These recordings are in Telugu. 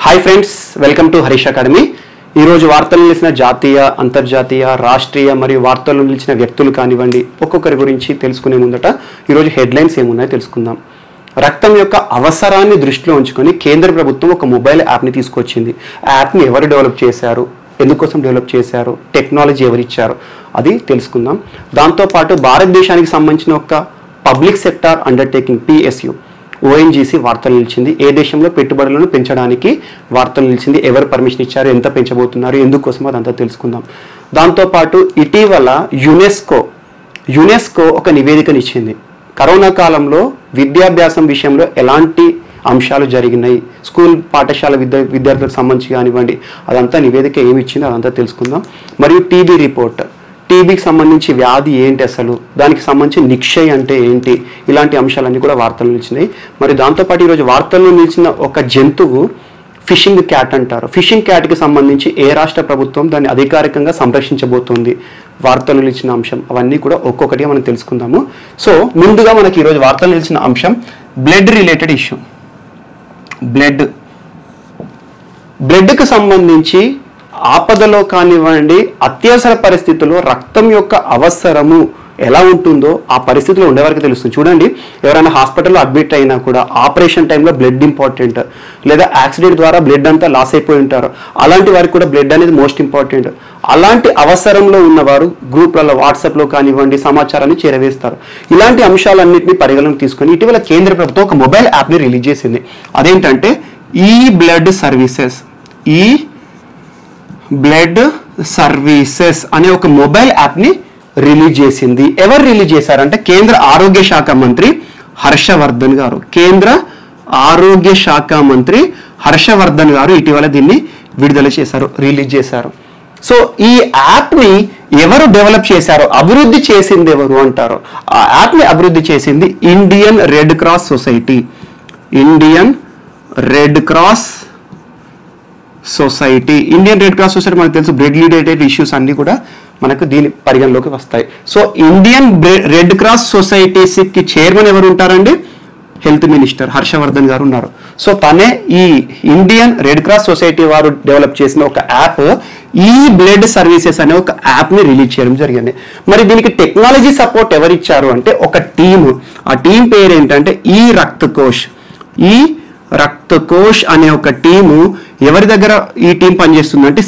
Hi friends, welcome to Harish academy. ఈరోజు వార్తలు నిలిచిన జాతీయ, అంతర్జాతీయ, రాష్ట్రీయ మరియు వార్తలు నిలిచిన వ్యక్తులు కానివ్వండి, ఒక్కొక్కరి గురించి తెలుసుకునే ముందట ఈరోజు హెడ్లైన్స్ ఏమున్నాయో తెలుసుకుందాం. రక్తం యొక్క అవసరాన్ని దృష్టిలో ఉంచుకొని కేంద్ర ప్రభుత్వం ఒక మొబైల్ యాప్ని తీసుకొచ్చింది. ఆ యాప్ని ఎవరు డెవలప్ చేశారు, ఎందుకోసం డెవలప్ చేశారు, టెక్నాలజీ ఎవరిచ్చారు, అది తెలుసుకుందాం. దాంతోపాటు భారతదేశానికి సంబంధించిన ఒక public sector undertaking PSU ONGC వార్తలు నిలిచింది. ఏ దేశంలో పెట్టుబడులను పెంచడానికి వార్తలు నిలిచింది, ఎవరు పర్మిషన్ ఇచ్చారు, ఎంత పెంచబోతున్నారు, ఎందుకోసం అదంతా తెలుసుకుందాం. దాంతోపాటు ఇటీవల యునెస్కో ఒక నివేదికనిచ్చింది. కరోనా కాలంలో విద్యాభ్యాసం విషయంలో ఎలాంటి అంశాలు జరిగినాయి, స్కూల్ పాఠశాల విద్యార్థులకు సంబంధించి కానివ్వండి, అదంతా నివేదిక ఏమి ఇచ్చిందో అదంతా తెలుసుకుందాం. మరియు టీబీ రిపోర్ట్, టీబీకి సంబంధించి వ్యాధి ఏంటి, అసలు దానికి సంబంధించి నిక్షయ్ అంటే ఏంటి, ఇలాంటి అంశాలన్నీ కూడా వార్తలు నిలిచినాయి. మరి దాంతోపాటు ఈరోజు వార్తల్లో నిలిచిన ఒక జంతువు ఫిషింగ్ క్యాట్ అంటారు. ఫిషింగ్ క్యాట్కి సంబంధించి ఏ రాష్ట్ర ప్రభుత్వం దాన్ని అధికారికంగా సంరక్షించబోతోంది, వార్తలు నిలిచిన అంశం, అవన్నీ కూడా ఒక్కొక్కటిగా మనం తెలుసుకుందాము. సో ముందుగా మనకి ఈరోజు వార్తలు నిలిచిన అంశం బ్లడ్ రిలేటెడ్ ఇష్యూ. బ్లడ్కి సంబంధించి ఆపదలో కానివ్వండి, అత్యవసర పరిస్థితుల్లో రక్తం యొక్క అవసరము ఎలా ఉంటుందో ఆ పరిస్థితిలో ఉండేవారికి తెలుస్తుంది. చూడండి, ఎవరైనా హాస్పిటల్లో అడ్మిట్ అయినా కూడా ఆపరేషన్ టైంలో బ్లడ్ ఇంపార్టెంట్, లేదా యాక్సిడెంట్ ద్వారా బ్లడ్ అంతా లాస్ అయిపోయి ఉంటారు, అలాంటి వారికి కూడా బ్లడ్ అనేది మోస్ట్ ఇంపార్టెంట్. అలాంటి అవసరంలో ఉన్నవారు గ్రూప్లలో, వాట్సాప్లో కానివ్వండి, సమాచారాన్ని చేరవేస్తారు. ఇలాంటి అంశాలన్నింటినీ పరిగణలోకి తీసుకొని ఇటీవల కేంద్ర ప్రభుత్వం ఒక మొబైల్ యాప్ని రిలీజ్ చేసింది. అదేంటంటే బ్లడ్ సర్వీసెస్ అనే ఒక మొబైల్ యాప్ని రిలీజ్ చేసింది. ఎవరు రిలీజ్ చేశారంటే కేంద్ర ఆరోగ్య శాఖ మంత్రి హర్షవర్ధన్ గారు. కేంద్ర ఆరోగ్య శాఖ మంత్రి హర్షవర్ధన్ గారు ఇటీవల దీన్ని విడుదల చేశారు, రిలీజ్ చేశారు. సో ఈ యాప్ని ఎవరు డెవలప్ చేశారో, అభివృద్ధి చేసింది ఎవరు అంటారు. ఆ యాప్ని అభివృద్ధి చేసింది Indian Red cross society. Indian Red cross society మనకు తెలుసు, బ్లడ్ రిలేటెడ్ ఇష్యూస్ అన్ని కూడా మనకు దీని పరిగణలోకి వస్తాయి. సో ఇండియన్ రెడ్ క్రాస్ సొసైటీస్కి చైర్మన్ ఎవరు ఉంటారండి, హెల్త్ మినిస్టర్ హర్షవర్ధన్ గారు ఉన్నారు. సో తనే ఈ ఇండియన్ రెడ్ క్రాస్ సొసైటీ వారు డెవలప్ చేసిన ఒక యాప్ బ్లడ్ సర్వీసెస్ అనే ఒక యాప్ని రిలీజ్ చేయడం జరిగింది. మరి దీనికి టెక్నాలజీ సపోర్ట్ ఎవరు ఇచ్చారు అంటే ఒక టీమ్. ఆ టీం పేరు ఏంటంటే రక్త కోష్ అనే ఒక టీము. ఎవరి దగ్గర ఈ టీం పనిచేస్తుంది అంటే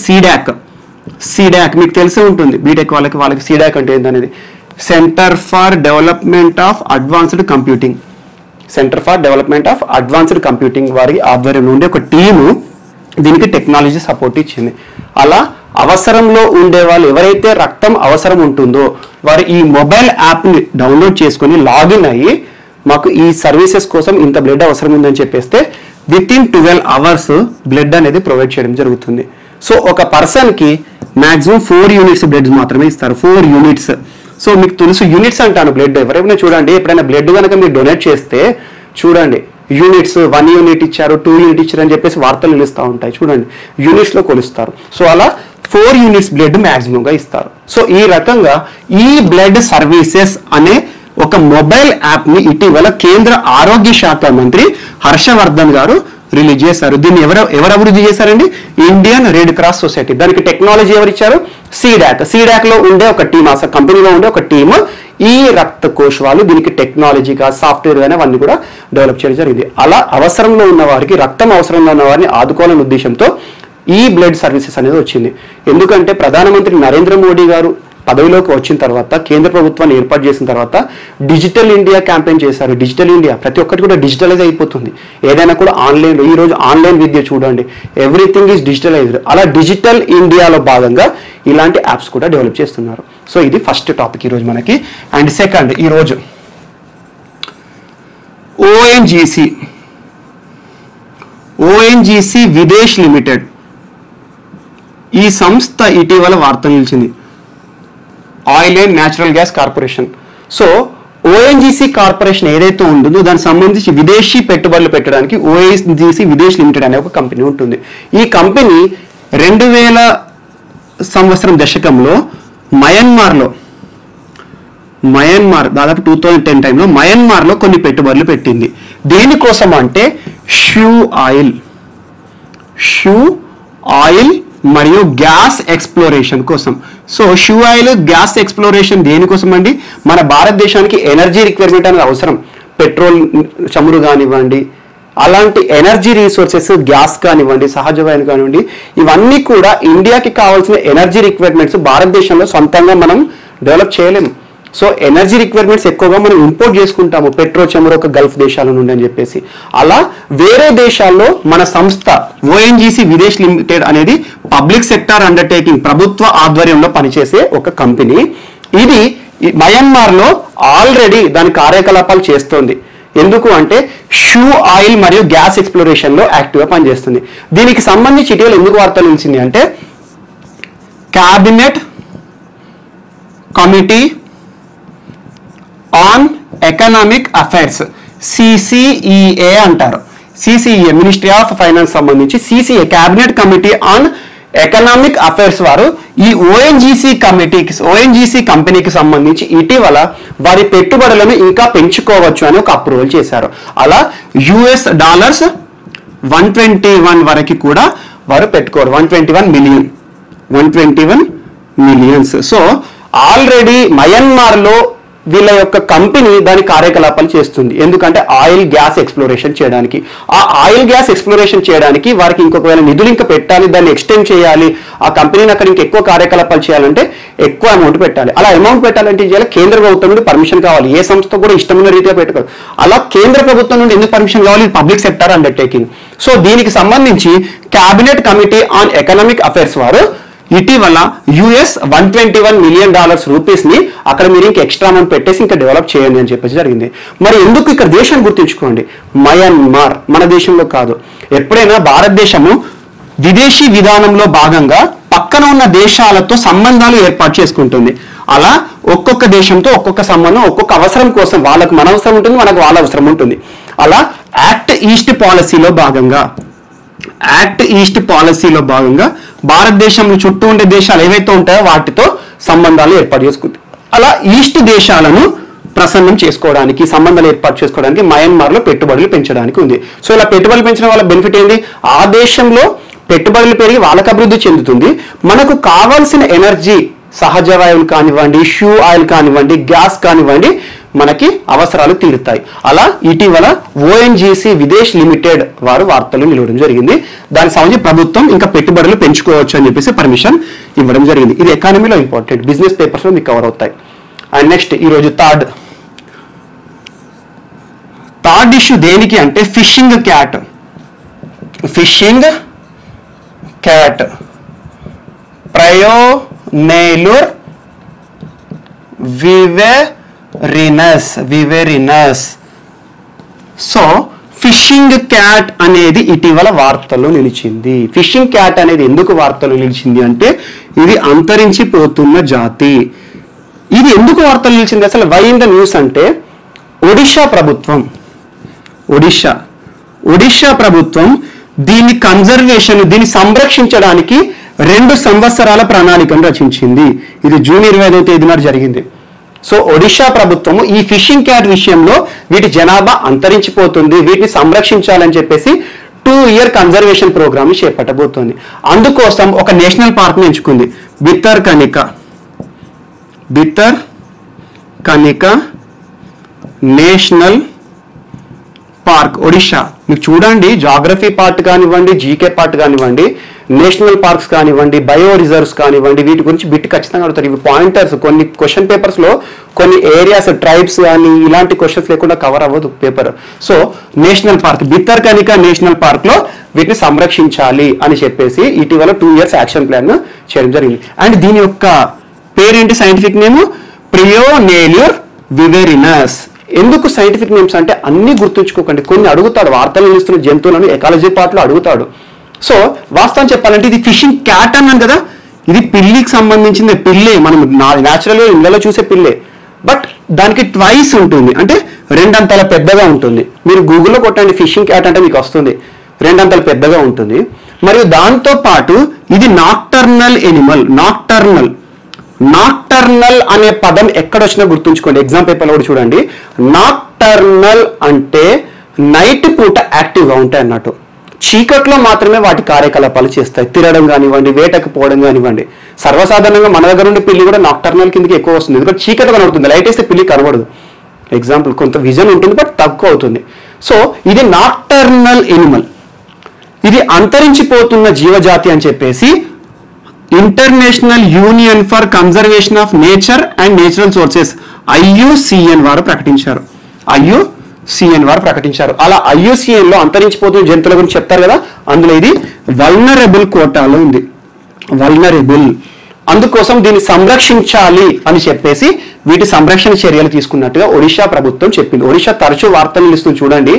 సీడాక్ మీకు తెలిసే ఉంటుంది, బీటెక్ వాళ్ళకి సీడాక్ అంటే ఏంటనేది. Centre for development of advanced computing వారి ఆధ్వర్యంలో ఉండే ఒక టీము దీనికి టెక్నాలజీ సపోర్ట్ ఇచ్చింది. అలా అవసరంలో ఉండే వాళ్ళు, ఎవరైతే రక్తం అవసరం ఉంటుందో వారు ఈ మొబైల్ యాప్ని డౌన్లోడ్ చేసుకొని లాగిన్ అయ్యి మాకు ఈ సర్వీసెస్ కోసం ఇంత బ్లడ్ అవసరం ఉందని చెప్పేస్తే విత్ ఇన్ 12 hours బ్లడ్ అనేది ప్రొవైడ్ చేయడం జరుగుతుంది. సో ఒక పర్సన్కి మ్యాక్సిమం 4 units బ్లడ్ మాత్రమే ఇస్తారు, 4 units. సో మీకు తెలుసు యూనిట్స్ అంటాను బ్లడ్. ఎవరైనా చూడండి, ఎప్పుడైనా బ్లడ్ కనుక మీరు డొనేట్ చేస్తే చూడండి యూనిట్స్, 1 unit ఇచ్చారు, 2 unit ఇచ్చారు అని చెప్పేసి వార్తలు నిలుస్తూ ఉంటాయి. చూడండి యూనిట్స్లో కొలుస్తారు. సో అలా 4 units బ్లడ్ మ్యాక్సిమంగా ఇస్తారు. సో ఈ రకంగా బ్లడ్ సర్వీసెస్ అనే ఒక మొబైల్ యాప్ని ఇటీవల కేంద్ర ఆరోగ్య శాఖ మంత్రి హర్షవర్ధన్ గారు రిలీజ్ చేశారు. దీన్ని ఎవరు అభివృద్ధి చేశారండి, ఇండియన్ రెడ్ క్రాస్ సొసైటీ. దానికి టెక్నాలజీ ఎవరు ఇచ్చారు, సీడాక్ లో ఉండే ఒక టీమ్, ఆ కంపెనీలో ఉండే ఒక టీమ్ రక్త కోష్ వాళ్ళు దీనికి టెక్నాలజీగా, సాఫ్ట్వేర్ కానీ అవన్నీ కూడా డెవలప్ చేయడం జరిగింది. అలా అవసరంలో ఉన్న వారికి, రక్తం అవసరంలో ఉన్న వారిని ఆదుకోవాలనే ఉద్దేశంతో బ్లడ్ సర్వీసెస్ అనేది వచ్చింది. ఎందుకంటే ప్రధానమంత్రి నరేంద్ర మోడీ గారు పదవిలోకి వచ్చిన తర్వాత, కేంద్ర ప్రభుత్వాన్ని ఏర్పాటు చేసిన తర్వాత డిజిటల్ ఇండియా క్యాంపెయిన్ చేశారు. డిజిటల్ ఇండియా ప్రతి ఒక్కటి కూడా డిజిటలైజ్ అయిపోతుంది. ఏదైనా కూడా ఆన్లైన్లో, ఈరోజు ఆన్లైన్ విద్య చూడండి, ఎవ్రీథింగ్ ఈజ్ డిజిటలైజ్డ్. అలా డిజిటల్ ఇండియాలో భాగంగా ఇలాంటి యాప్స్ కూడా డెవలప్ చేస్తున్నారు. సో ఇది ఫస్ట్ టాపిక్ ఈరోజు మనకి. అండ్ సెకండ్, ఈరోజు ఓఎన్జీసీ విదేశ్ లిమిటెడ్ ఈ సంస్థ ఇటీవల వార్తలు నిలిచింది. Oil and natural gas corporation. So ONGC corporation ఏదైతే ఉంటుందో దానికి సంబంధించి విదేశీ పెట్టుబడులు పెట్టడానికి ఓఎన్జీసీ విదేశ్ లిమిటెడ్ అనే ఒక కంపెనీ ఉంటుంది. ఈ కంపెనీ 2000 దశకంలో మయన్మార్ దాదాపు 2010 టైంలో మయన్మార్లో కొన్ని పెట్టుబడులు పెట్టింది. దేనికోసం అంటే షూ షూ ఆయిల్ మరియు గ్యాస్ ఎక్స్ప్లోరేషన్ కోసం. So shoe oil gas exploration దేనికోసం అండి? మన భారతదేశానికి ఎనర్జీ రిక్వైర్మెంట్ అనేది అవసరం. పెట్రోల్ చమురు కానివ్వండి, అలాంటి ఎనర్జీ రీసోర్సెస్, గ్యాస్ కానివ్వండి, సహజ వాయువు కానివ్వండి, ఇవన్నీ కూడా ఇండియాకి కావాల్సిన ఎనర్జీ రిక్వైర్మెంట్స్ భారతదేశంలో సొంతంగా మనం డెవలప్ చేయలేము. సో ఎనర్జీ రిక్వైర్మెంట్స్ ఎక్కువగా మనం ఇంపోర్ట్ చేసుకుంటాము, పెట్రోల్ చమురు ఒక గల్ఫ్ దేశాల నుండి అని చెప్పేసి. అలా వేరే దేశాల్లో మన సంస్థ ఓఎన్జీసీ విదేశ్ లిమిటెడ్ అనేది పబ్లిక్ సెక్టార్ అండర్టేకింగ్, ప్రభుత్వ ఆధ్వర్యంలో పనిచేసే ఒక కంపెనీ. ఇది మయన్మార్లో ఆల్రెడీ దాని కార్యకలాపాలు చేస్తోంది. ఎందుకు అంటే షూ ఆయిల్ మరియు గ్యాస్ ఎక్స్ప్లోరేషన్లో యాక్టివ్గా పనిచేస్తుంది. దీనికి సంబంధించి ఇటీవల ఎందుకు వార్తలు నిలిచింది అంటే cabinet committee on economic affairs, CCEA అంటారు. సిసిఈఏ మినిస్ట్రీ ఆఫ్ ఫైనాన్స్ సంబంధించి CCA cabinet committee on economic affairs వారు ఈ ఓఎన్జీసీ కంపెనీకి సంబంధించి ఇటీవల వారి పెట్టుబడులను ఇంకా పెంచుకోవచ్చు అని ఒక అప్రూవల్ చేశారు. అలా $121 వరకు కూడా వారు పెట్టుకోరు. 121 మిలియన్స్. సో ఆల్రెడీ మయన్మార్లో వీళ్ళ యొక్క కంపెనీ దాని కార్యకలాపాలు చేస్తుంది. ఎందుకంటే ఆయిల్ గ్యాస్ ఎక్స్ప్లోరేషన్ చేయడానికి. ఆ ఆయిల్ గ్యాస్ ఎక్స్ప్లోరేషన్ చేయడానికి వారికి ఇంకొకవేళ నిధులు ఇంకా పెట్టాలి, దాన్ని ఎక్స్టెండ్ చేయాలి, ఆ కంపెనీని అక్కడ ఇంకా ఎక్కువ కార్యకలాపాలు చేయాలంటే ఎక్కువ అమౌంట్ పెట్టాలి. అలా అమౌంట్ పెట్టాలంటే చేయాలి, కేంద్ర ప్రభుత్వం నుండి పర్మిషన్ కావాలి. ఏ సంస్థ కూడా ఇష్టమైన రీతిగా పెట్టుకోవాలి. అలా కేంద్ర ప్రభుత్వం నుండి ఎందుకు పర్మిషన్ కావాలి? Public sector undertaking. సో దీనికి సంబంధించి cabinet committee on economic affairs వారు ఇటీవల $121 మిలియన్ రూపీస్ని అక్కడ మీరు ఇంకా ఎక్స్ట్రా అమౌంట్ పెట్టేసి ఇంకా డెవలప్ చేయండి అని చెప్పేసి జరిగింది. మరి ఎందుకు ఇక్కడ దేశాన్ని గుర్తుంచుకోండి, మయన్మార్ మన దేశంలో కాదు. ఎప్పుడైనా భారతదేశము విదేశీ విధానంలో భాగంగా పక్కన ఉన్న దేశాలతో సంబంధాలు ఏర్పాటు చేసుకుంటుంది. అలా ఒక్కొక్క దేశంతో ఒక్కొక్క సంబంధం, ఒక్కొక్క అవసరం కోసం, వాళ్ళకు మన అవసరం ఉంటుంది, మనకు వాళ్ళ అవసరం ఉంటుంది. అలా యాక్ట్ ఈస్ట్ పాలసీలో భాగంగా భారతదేశంలో చుట్టూ ఉండే దేశాలు ఏవైతే ఉంటాయో వాటితో సంబంధాలు ఏర్పాటు చేసుకుంది. అలా ఈస్ట్ దేశాలను ప్రసన్నం చేసుకోవడానికి, సంబంధాలు ఏర్పాటు చేసుకోవడానికి మయన్మార్లో పెట్టుబడులు పెంచడానికి ఉంది. సో ఇలా పెట్టుబడులు పెంచడం వల్ల బెనిఫిట్ ఏంది? ఆ దేశంలో పెట్టుబడులు పెరిగి వాళ్ళకి అభివృద్ధి చెందుతుంది. మనకు కావాల్సిన ఎనర్జీ, సహజ వాయువులు కానివ్వండి, షూ ఆయిల్ కానివ్వండి, గ్యాస్ కానివ్వండి, మనకి అవసరాలు తీరుతాయి. అలా ఇటీవల ఓఎన్జీసీ విదేశ్ లిమిటెడ్ వారు వార్తలు నిలవడం జరిగింది. దానికి సంబంధించి ప్రభుత్వం ఇంకా పెట్టుబడులు పెంచుకోవచ్చు అని చెప్పేసి పర్మిషన్ ఇవ్వడం జరిగింది. ఇది ఎకానమీలో ఇంపార్టెంట్, బిజినెస్ పేపర్స్లో మీకు కవర్ అవుతాయి. అండ్ నెక్స్ట్ ఈరోజు థర్డ్ ఇష్యూ దేనికి అంటే ఫిషింగ్ క్యాట్ ప్రయోనేలుర్ వివెరినస్. సో ఫిషింగ్ క్యాట్ అనేది ఇటీవల వార్తల్లో నిలిచింది. ఫిషింగ్ క్యాట్ అనేది ఎందుకు వార్తల్లో నిలిచింది అంటే ఇది అంతరించిపోతున్న జాతి. ఇది ఎందుకు వార్తలు నిలిచింది అసలు? వై ఇన్ ద న్యూస్ అంటే ఒడిషా ప్రభుత్వం దీని కన్జర్వేషన్, దీన్ని సంరక్షించడానికి 2 సంవత్సరాల ప్రణాళికను రచించింది. ఇది జూన్ 25వ తేదీన జరిగింది. సో ఒడిషా ప్రభుత్వము ఈ ఫిషింగ్ క్యాట్ విషయంలో వీటి జనాభా అంతరించిపోతుంది, వీటిని సంరక్షించాలని చెప్పేసి 2-year కన్జర్వేషన్ ప్రోగ్రామ్ ని చేపట్టబోతోంది. అందుకోసం ఒక నేషనల్ పార్క్ ని ఎంచుకుంది, బితర్కనిక నేషనల్ పార్క్ ఒడిషా. మీకు చూడండి, జాగ్రఫీ పార్ట్ కానివ్వండి, జీకే పార్ట్ కానివ్వండి, నేషనల్ పార్క్స్ కానివ్వండి, బయో రిజర్వ్స్ కానివ్వండి, వీటి గురించి బిట్ ఖచ్చితంగా అడుగుతారు. ఇవి పాయింటర్స్. కొన్ని క్వశ్చన్ పేపర్స్ లో కొన్ని ఏరియాస్, ట్రైబ్స్ కానీ ఇలాంటి క్వశ్చన్స్ లేకుండా కవర్ అవ్వదు paper. So national park, Bhitarkanika national park లో వీటిని సంరక్షించాలి అని చెప్పేసి ఇటీవల 2 years యాక్షన్ ప్లాన్ చేయడం జరిగింది. అండ్ దీని యొక్క పేరేంటి? సైంటిఫిక్ నేమ్ ప్రియోనేల్యూర్ వివెరినస్. ఎందుకు సైంటిఫిక్ నేమ్స్ అంటే అన్ని గుర్తుంచుకోకండి, కొన్ని అడుగుతాడు. వార్తలు నిలుస్తున్న జంతువులను ఎకాలజీ పార్ట్లో అడుగుతాడు. సో వాస్తవం చెప్పాలంటే ఇది ఫిషింగ్ క్యాట్ అన్నాను కదా, ఇది పిల్లికి సంబంధించింది. పిల్లే, మనం న్యాచురల్గా ఇళ్ళలో చూసే పిల్లే. బట్ దానికి ట్వైస్ ఉంటుంది, అంటే 2 అంతల పెద్దగా ఉంటుంది. మీరు గూగుల్లో కొట్టండి ఫిషింగ్ క్యాట్ అంటే మీకు వస్తుంది, 2 అంతల పెద్దగా ఉంటుంది. మరియు దాంతో పాటు ఇది నాక్టర్నల్ ఎనిమల్. నాక్టర్నల్ అనే పదం ఎక్కడొచ్చినా గుర్తుంచుకోండి. ఎగ్జామ్ పేపర్లో కూడా చూడండి. నాక్టర్నల్ అంటే నైట్ పూట యాక్టివ్గా ఉంటాయి అన్నట్టు. చీకట్లో మాత్రమే వాటి కార్యకలాపాలు చేస్తాయి. తిరగడం కానివ్వండి, వేటకు పోవడం కానివ్వండి. సర్వసాధారణంగా మన దగ్గర ఉండే పిల్లి కూడా నాక్టర్నల్ కిందకి ఎక్కువ వస్తుంది, ఎందుకంటే చీకటి కనబడుతుంది. లైట్ వేస్తే పిల్లి కనబడదు. ఎగ్జాంపుల్, కొంత విజన్ ఉంటుంది బట్ తక్కువ అవుతుంది. సో ఇది నాక్టర్నల్ ఎనిమల్, ఇది అంతరించిపోతున్న జీవజాతి అని చెప్పేసి international union for conservation of nature and natural sources IUCN వారు ప్రకటించారు. అలా IUCN లో అంతరించిపోతున్న జంతువుల గురించి చెప్తారు కదా, అందులో ఇది వల్నరబుల్ కోటాలో ఉంది. వల్నరబుల్, అందుకోసం దీన్ని సంరక్షించాలి అని చెప్పేసి వీటి సంరక్షణ చర్యలు తీసుకున్నట్టుగా ఒడిషా ప్రభుత్వం చెప్పింది. ఒడిషా తరచూ వార్తలు నిలుస్తుంది చూడండి,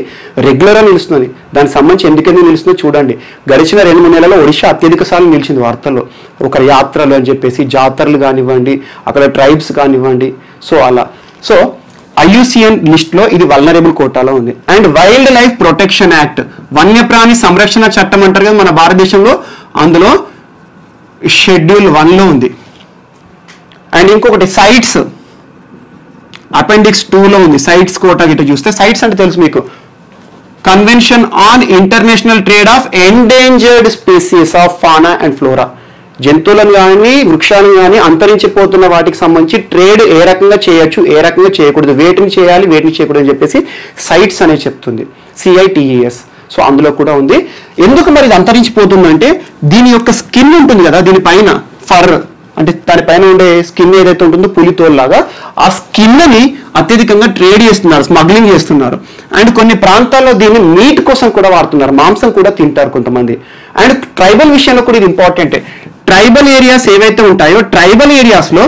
రెగ్యులర్గా నిలుస్తుంది. దానికి సంబంధించి ఎందుకెందుకు నిలుస్తుందో చూడండి. గడిచిన 2-3 నెలల్లో ఒడిషా అత్యధిక సార్లు నిలిచింది వార్తల్లో. ఒక యాత్రలు అని చెప్పేసి, జాతరలు కానివ్వండి, అక్కడ ట్రైబ్స్ కానివ్వండి. సో అలా IUCN లిస్ట్ లో ఇది వల్నరబుల్ కోటాలో ఉంది. And wild life protection act, వన్యప్రాణి సంరక్షణ చట్టం అంటారు కదా మన భారతదేశంలో, అందులో షెడ్యూల్ 1లో ఉంది. అండ్ ఇంకొకటి సైట్స్, అపెండిక్స్ 2లో ఉంది. సైట్స్ కోటా గిట్ట చూస్తే, సైట్స్ అంటే తెలుసు మీకు, convention on international trade of endangered species of fauna and flora. జంతువులను కానీ వృక్షాలను కానీ అంతరించిపోతున్న వాటికి సంబంధించి ట్రేడ్ ఏ రకంగా చేయొచ్చు, ఏ రకంగా చేయకూడదు, వేటిని చేయాలి, వేటిని చేయకూడదు అని చెప్పేసి సైట్స్ అనేది చెప్తుంది, CITES. సో అందులో కూడా ఉంది. ఎందుకు మరి ఇది అంతరించిపోతుందంటే, దీని యొక్క స్కిన్ ఉంటుంది కదా, దీనిపైన ఫర్ అంటే దానిపైన ఉండే స్కిన్ ఏదైతే ఉంటుందో పులితోల్లాగా, ఆ స్కిన్ని అత్యధికంగా ట్రేడ్ చేస్తున్నారు, స్మగ్లింగ్ చేస్తున్నారు. అండ్ కొన్ని ప్రాంతాల్లో దీన్ని మీట్ కోసం కూడా వాడుతున్నారు, మాంసం కూడా తింటారు కొంతమంది. అండ్ ట్రైబల్ విషయంలో కూడా ఇది ఇంపార్టెంట్. ట్రైబల్ ఏరియాస్ ఏవైతే ఉంటాయో, ట్రైబల్ ఏరియాస్లో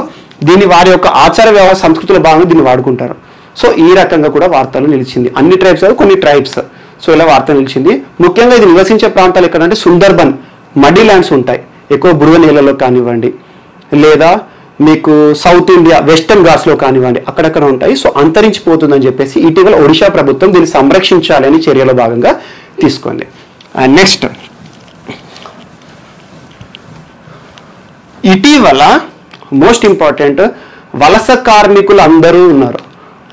దీన్ని వారి యొక్క ఆచార వ్యవహార సంస్కృతుల భాగంగా దీన్ని వాడుకుంటారు. సో ఈ రకంగా కూడా వార్తలు నిలిచింది. అన్ని ట్రైబ్స్, కొన్ని ట్రైబ్స్. సో ఇలా వార్త నిలిచింది. ముఖ్యంగా ఇది నివసించే ప్రాంతాలు ఎక్కడంటే సుందర్బన్, మడ్డీ ల్యాండ్స్ ఉంటాయి ఎక్కువ, బురద నీళ్ళలో కానివ్వండి, లేదా మీకు సౌత్ ఇండియా వెస్టర్న్ ఘాట్స్లో కానివ్వండి, అక్కడక్కడ ఉంటాయి. సో అంతరించిపోతుందని చెప్పేసి ఇటీవల ఒడిషా ప్రభుత్వం దీన్ని సంరక్షించాలని చర్యలో భాగంగా తీసుకుంది. అండ్ నెక్స్ట్, ఇటీవల మోస్ట్ ఇంపార్టెంట్, వలస కార్మికులు అందరూ ఉన్నారు.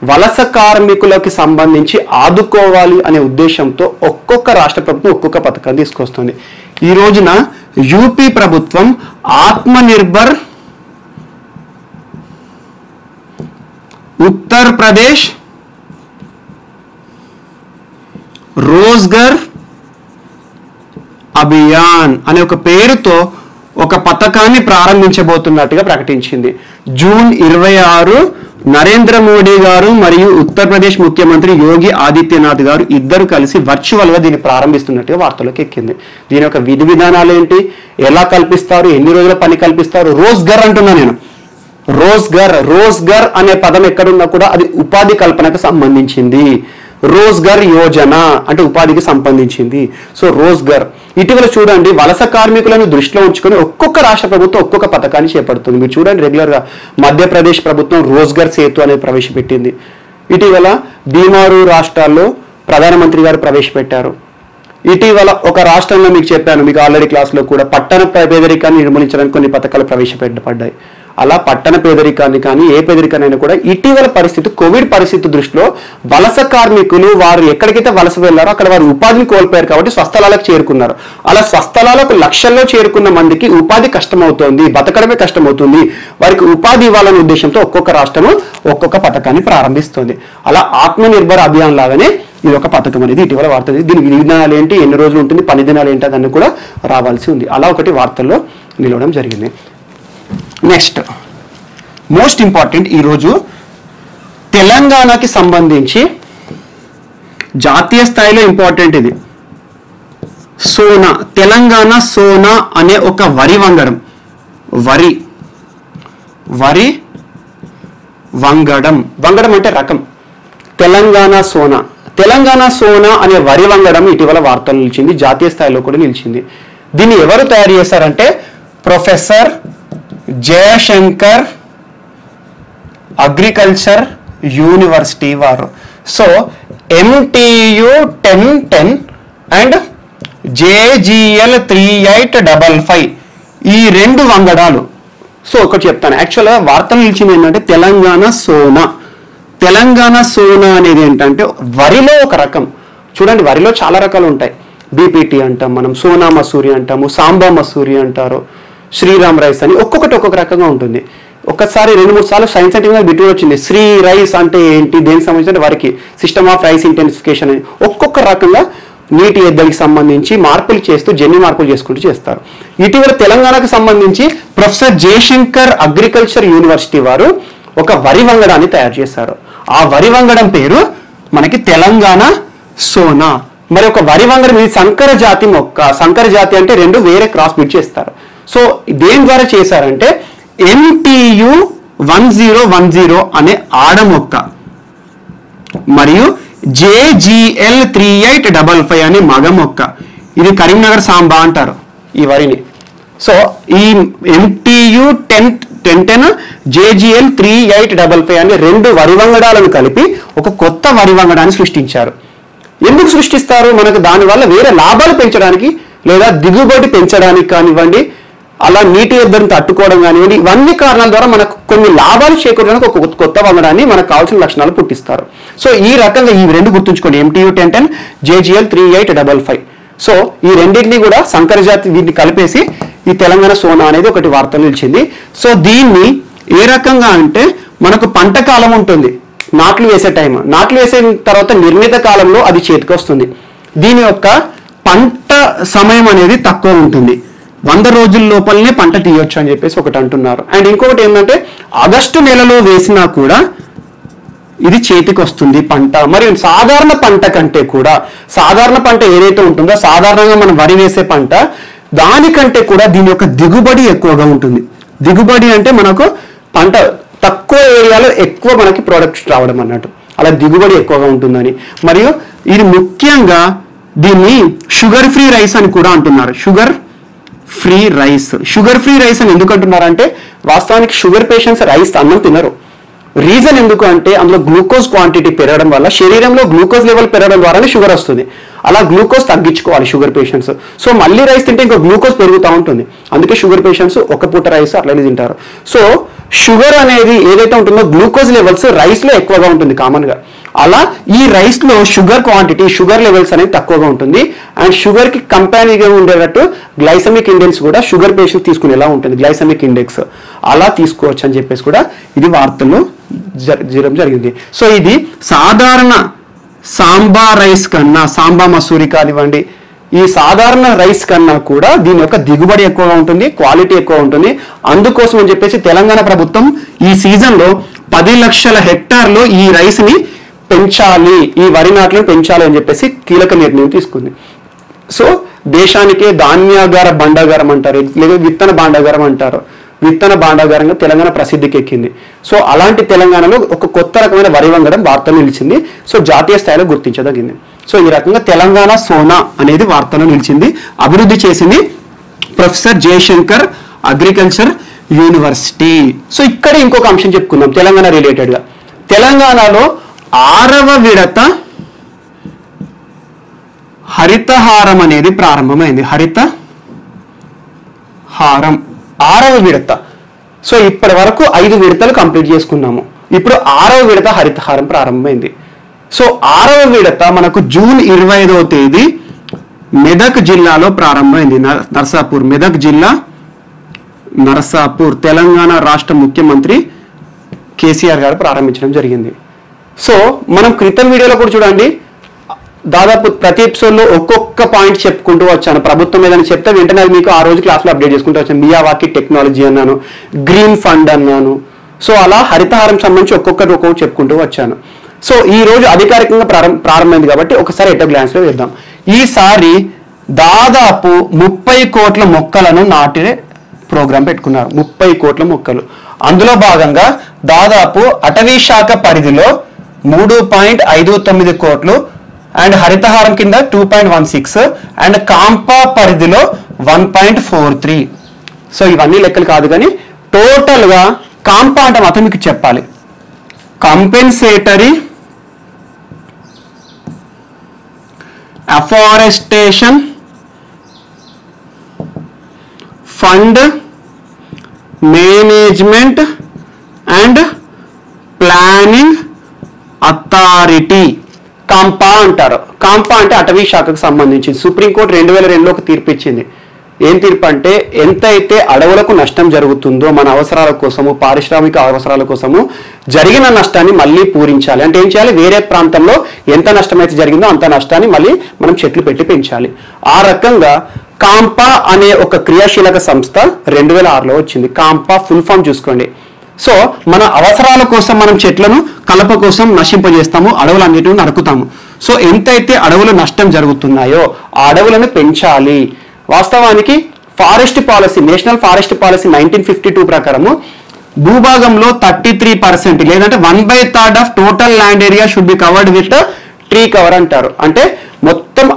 వలస కార్మికులకి సంబంధించి ఆదుకోవాలి అనే ఉద్దేశంతో ఒక్కొక్క రాష్ట్ర ప్రభుత్వం ఒక్కొక్క పథకాన్ని తీసుకొస్తుంది. ఈ రోజున యూపీ ప్రభుత్వం ఆత్మనిర్భర్ ఉత్తరప్రదేశ్ రోజ్గర్ అభియాన్ అనే ఒక పేరుతో ఒక పథకాన్ని ప్రారంభించబోతున్నట్టుగా ప్రకటించింది. జూన్ 26 నరేంద్ర మోడీ గారు మరియు ఉత్తరప్రదేశ్ ముఖ్యమంత్రి యోగి ఆదిత్యనాథ్ గారు ఇద్దరు కలిసి వర్చువల్ గా దీన్ని ప్రారంభిస్తున్నట్టుగా వార్తలోకి ఎక్కింది. దీని యొక్క విధి విధానాలు ఏంటి, ఎలా కల్పిస్తారు, ఎన్ని రోజుల పని కల్పిస్తారు. రోజ్గర్ అంటున్నా నేను, రోజ్గర్ అనే పదం ఎక్కడున్నా కూడా అది ఉపాధి కల్పనకు సంబంధించింది. రోజ్గర్ యోజన అంటే ఉపాధికి సంబంధించింది. సో రోజ్గర్, ఇటీవల చూడండి వలస కార్మికులను దృష్టిలో ఉంచుకొని ఒక్కొక్క రాష్ట్ర ప్రభుత్వం ఒక్కొక్క పథకాన్ని చేపడుతుంది. మీరు చూడండి రెగ్యులర్ గా మధ్యప్రదేశ్ ప్రభుత్వం రోజ్గర్ సేతు అనేది ప్రవేశపెట్టింది. ఇటీవల బీమారు రాష్ట్రాల్లో ప్రధానమంత్రి గారు ప్రవేశపెట్టారు. ఇటీవల ఒక రాష్ట్రంలో మీకు చెప్పాను, మీకు ఆల్రెడీ క్లాస్లో కూడా, పట్టణ పేదరికాన్ని నిర్మూలించడానికి కొన్ని పథకాలు ప్రవేశపెట్టబడ్డాయి. అలా పట్టణ పేదరికాన్ని కానీ ఏ పేదరికానైనా కూడా ఇటీవల పరిస్థితి, కోవిడ్ పరిస్థితి దృష్టిలో వలస కార్మికులు వారు ఎక్కడికైతే వలస వెళ్లారో అక్కడ వారు ఉపాధిని కోల్పోయారు కాబట్టి స్వస్థలాలకు చేరుకున్నారు. అలా స్వస్థలాలకు లక్షల్లో చేరుకున్న మందికి ఉపాధి కష్టమవుతోంది, బతకడమే కష్టమవుతుంది. వారికి ఉపాధి ఇవ్వాలనే ఉద్దేశంతో ఒక్కొక్క రాష్ట్రము ఒక్కొక్క పథకాన్ని ప్రారంభిస్తుంది. అలా ఆత్మనిర్భర్ అభియాన్ లాగానే ఇది ఒక పథకం అనేది ఇటీవల వార్త. దీని విధి దినాలు ఏంటి, ఎన్ని రోజులు ఉంటుంది, పని దినాలు ఏంటి అదని కూడా రావాల్సి ఉంది. అలా ఒకటి వార్తల్లో నిలవడం జరిగింది. నెక్స్ట్ మోస్ట్ ఇంపార్టెంట్, ఈరోజు తెలంగాణకి సంబంధించి జాతీయ స్థాయిలో ఇంపార్టెంట్ ఇది సోనా, తెలంగాణ సోనా అనే ఒక వరి వంగడం, వరి వంగడం అంటే రకం. తెలంగాణ సోనా అనే వరి వంగడం ఇటీవల వార్తలు నిలిచింది, జాతీయ స్థాయిలో కూడా నిలిచింది. దీన్ని ఎవరు తయారు చేశారంటే ప్రొఫెసర్ జయశంకర్ అగ్రికల్చర్ యూనివర్సిటీ వారు. సో MTU 1010 అండ్ JGL 3855 ఈ రెండు వంగడాలు. సో ఒకటి చెప్తాను, యాక్చువల్గా వార్తలు నిలిచింది ఏంటంటే తెలంగాణ సోనా అనేది ఏంటంటే వరిలో ఒక రకం. చూడండి వరిలో చాలా రకాలు ఉంటాయి. బీపీటీ అంటాం, మనం సోనా మసూరి అంటాము, సాంబా మసూరి అంటారు, శ్రీరామ్ రైస్ అని ఒక్కొక్కటి ఒక్కొక్క రకంగా ఉంటుంది. ఒక్కసారి 2-3 సార్లు సైన్స్ అండ్ టెక్నాలజీ బిట్ వచ్చింది. శ్రీ రైస్ అంటే ఏంటి, దేనికి సంబంధించిన వారికి సిస్టమ్ ఆఫ్ రైస్ ఇంటెన్సిఫికేషన్ అని ఒక్కొక్క రకంగా నీటి ఎద్దడికి సంబంధించి మార్పులు చేస్తూ జన్యు మార్పులు చేసుకుంటూ చేస్తారు. ఇటీవల తెలంగాణకు సంబంధించి ప్రొఫెసర్ జయశంకర్ అగ్రికల్చర్ యూనివర్సిటీ వారు ఒక వరి వంగడాన్ని తయారు చేశారు. ఆ వరి వంగడం పేరు మనకి తెలంగాణ సోనా. మరి ఒక వరి వంగడం ఇది సంకర జాతి మొక్క. సంకర జాతి అంటే 2 వేరే క్రాస్ బిట్ చేస్తారు. సో దేని ద్వారా చేశారంటే MTU 1010 అనే ఆడ మొక్క మరియు JGL 3855 అనే మగ మొక్క. ఇది కరీంనగర్ సాంబా అంటారు ఈ వరిని. సో ఈ MTU 1010 JGL 3855 అనే 2 వరి వంగడాలను కలిపి ఒక కొత్త వరి వంగడాన్ని సృష్టించారు. ఎందుకు సృష్టిస్తారు? మనకు దానివల్ల వేరే లాభాలు పెంచడానికి లేదా దిగుబడి పెంచడానికి కానివ్వండి, అలా నీటి ఎద్దడిని తట్టుకోవడం కానివ్వండి, ఇవన్నీ కారణాల ద్వారా మనకు కొన్ని లాభాలు చేకూరడానికి ఒక కొత్త వంగడాన్ని మనకు కావాల్సిన లక్షణాలు పుట్టిస్తారు. సో ఈ రకంగా ఈ 2 గుర్తుంచుకోండి, MTU 1010 JGL 3855. సో ఈ రెండింటినీ కూడా సంకర జాతి వీటిని కలిపేసి ఈ తెలంగాణ సోనా అనేది ఒకటి వార్త నిలిచింది. సో దీన్ని ఏ రకంగా అంటే మనకు పంట కాలం ఉంటుంది, నాట్లు వేసే టైం, నాట్లు వేసిన తర్వాత నిర్ణీత కాలంలో అది చేతికి వస్తుంది. దీని యొక్క పంట సమయం అనేది తక్కువ ఉంటుంది, 100 రోజుల లోపలనే పంట తీయొచ్చు అని చెప్పేసి ఒకటి అంటున్నారు. అండ్ ఇంకొకటి ఏంటంటే ఆగస్టు నెలలో వేసినా కూడా ఇది చేతికి వస్తుంది పంట. మరియు సాధారణ పంట కంటే కూడా, సాధారణ పంట ఏదైతే ఉంటుందో సాధారణంగా మనం వరి వేసే పంట దానికంటే కూడా దీని యొక్క దిగుబడి ఎక్కువగా ఉంటుంది. దిగుబడి అంటే మనకు పంట తక్కువ ఏరియాలో ఎక్కువ మనకి ప్రొడక్ట్స్ రావడం అన్నట్టు, అలా దిగుబడి ఎక్కువగా ఉంటుందని. మరియు ఇది ముఖ్యంగా దీన్ని షుగర్ ఫ్రీ రైస్ అని కూడా అంటున్నారు. Sugar free rice. Sugar free rice అని ఎందుకు అంటున్నారంటే వాస్తవానికి షుగర్ పేషెంట్స్ రైస్ అన్నం తినరు. రీజన్ ఎందుకు అంటే అందులో గ్లూకోజ్ క్వాంటిటీ పెరగడం వల్ల శరీరంలో గ్లూకోజ్ లెవెల్ పెరగడం ద్వారానే షుగర్ వస్తుంది. అలా గ్లూకోజ్ తగ్గించుకోవాలి షుగర్ పేషెంట్స్. సో మళ్ళీ రైస్ తింటే ఇంకా గ్లూకోజ్ పెరుగుతూ ఉంటుంది. అందుకే షుగర్ పేషెంట్స్ ఒక పూట రైస్ అట్లనే తింటారు. సో షుగర్ అనేది ఏదైతే ఉంటుందో గ్లూకోజ్ లెవెల్స్ రైస్లో ఎక్కువగా ఉంటుంది కామన్గా. అలా ఈ రైస్లో షుగర్ క్వాంటిటీ, షుగర్ లెవెల్స్ అనేది తక్కువగా ఉంటుంది. అండ్ షుగర్కి కంపారిజన్గా ఉండేటట్టు గ్లైసమిక్ ఇండెక్స్ కూడా షుగర్ పేషెంట్ తీసుకునేలా ఉంటుంది, గ్లైసమిక్ ఇండెక్స్ అలా తీసుకోవచ్చు అని చెప్పేసి కూడా ఇది వార్తల్లో జరిగింది. సో ఇది సాధారణ సాంబా రైస్ కన్నా, సాంబా మసూరి కానివ్వండి, ఈ సాధారణ రైస్ కన్నా కూడా దీని యొక్క దిగుబడి ఎక్కువగా ఉంటుంది, క్వాలిటీ ఎక్కువ ఉంటుంది. అందుకోసం అని చెప్పేసి తెలంగాణ ప్రభుత్వం ఈ సీజన్లో 10 లక్షల హెక్టార్లో ఈ రైస్ని పెంచాలి, ఈ వరి నాట్లను పెంచాలి అని చెప్పేసి కీలక నిర్ణయం తీసుకుంది. సో దేశానికే ధాన్యాగార భాండాగారం అంటారు, లేదా విత్తన భాండాగారం అంటారు. విత్తన భాండాగారంగా తెలంగాణ ప్రసిద్ధికి ఎక్కింది. సో అలాంటి తెలంగాణలో ఒక కొత్త రకమైన వరి వంగడం వార్తలు నిలిచింది. సో జాతీయ స్థాయిలో గుర్తించదగింది. సో ఈ రకంగా తెలంగాణ సోనా అనేది వార్తలో నిలిచింది. అభివృద్ధి చేసింది professor Jayashankar agriculture university. So ఇక్కడ ఇంకొక అంశం చెప్పుకుందాం తెలంగాణ రిలేటెడ్గా. తెలంగాణలో 6వ విడత హరితహారం అనేది ప్రారంభమైంది. హరితహారం 6వ విడత. సో ఇప్పటి వరకు 5 విడతలు కంప్లీట్ చేసుకున్నాము. ఇప్పుడు 6వ విడత హరితహారం ప్రారంభమైంది. సో 6వ విడత మనకు జూన్ 25వ తేదీ మెదక్ జిల్లాలో ప్రారంభమైంది. నర్సాపూర్, మెదక్ జిల్లా నర్సాపూర్, తెలంగాణ రాష్ట్ర ముఖ్యమంత్రి కేసీఆర్ గారు ప్రారంభించడం జరిగింది. సో మనం క్రితం వీడియోలో కూడా చూడండి, దాదాపు ప్రతి ఎపిసోడ్లో ఒక్కొక్క పాయింట్ చెప్పుకుంటూ వచ్చాను. ప్రభుత్వం ఏదైనా చెప్తే వెంటనే మీకు ఆ రోజు క్లాస్లో అప్డేట్ చేసుకుంటూ వచ్చాను. మియావాకి టెక్నాలజీ అన్నాను, గ్రీన్ ఫండ్ అన్నాను. సో అలా హరితహారం సంబంధించి ఒక్కొక్కటి చెప్పుకుంటూ వచ్చాను. సో ఈ రోజు అధికారికంగా ప్రారంభమైంది కాబట్టి ఒకసారి ఎట్ గ్లాన్స్లో వేద్దాం. ఈసారి దాదాపు 30 కోట్ల మొక్కలను నాటే ప్రోగ్రాం పెట్టుకున్నారు. 30 కోట్ల మొక్కలు. అందులో భాగంగా దాదాపు అటవీ శాఖ పరిధిలో 3.59 కోట్లు, అండ్ హరితహారం కింద 2.16, అండ్ కాంపా పరిధిలో 1.43. సో ఇవన్నీ లెక్కలు కాదు కానీ టోటల్గా కాంపా అంటే మాత్రం మీకు చెప్పాలి. Compensatory afforestation fund management and planning authority. Campa అంటారు. కాంపా అంటే అటవీ శాఖకు సంబంధించింది. సుప్రీంకోర్టు 2002లో ఒక తీర్పు ఇచ్చింది. ఏం తీర్పు అంటే ఎంతైతే అడవులకు నష్టం జరుగుతుందో మన అవసరాల కోసము, పారిశ్రామిక అవసరాల కోసము జరిగిన నష్టాన్ని మళ్ళీ పూరించాలి. అంటే ఏం చేయాలి, వేరే ప్రాంతంలో ఎంత నష్టం అయితే జరిగిందో అంత నష్టాన్ని మళ్ళీ మనం చెట్లు పెట్టి పెంచాలి. ఆ రకంగా కాంపా అనే ఒక క్రియాశీలక సంస్థ 2006లో వచ్చింది. కాంపా ఫుల్ ఫామ్ చూసుకోండి. సో మన అవసరాల కోసం మనం చెట్లను కలప కోసం నశింపజేస్తాము, అడవులన్నిటిని నరుకుతాము. సో ఎంతైతే అడవులు నష్టం జరుగుతున్నాయో ఆ అడవులను పెంచాలి. వాస్తవానికి forest policy, national forest policy 1952 ప్రకారము భూభాగంలో 33% లేదంటే 1/3 of total land area should be covered with tree cover అంటారు. అంటే మొత్తం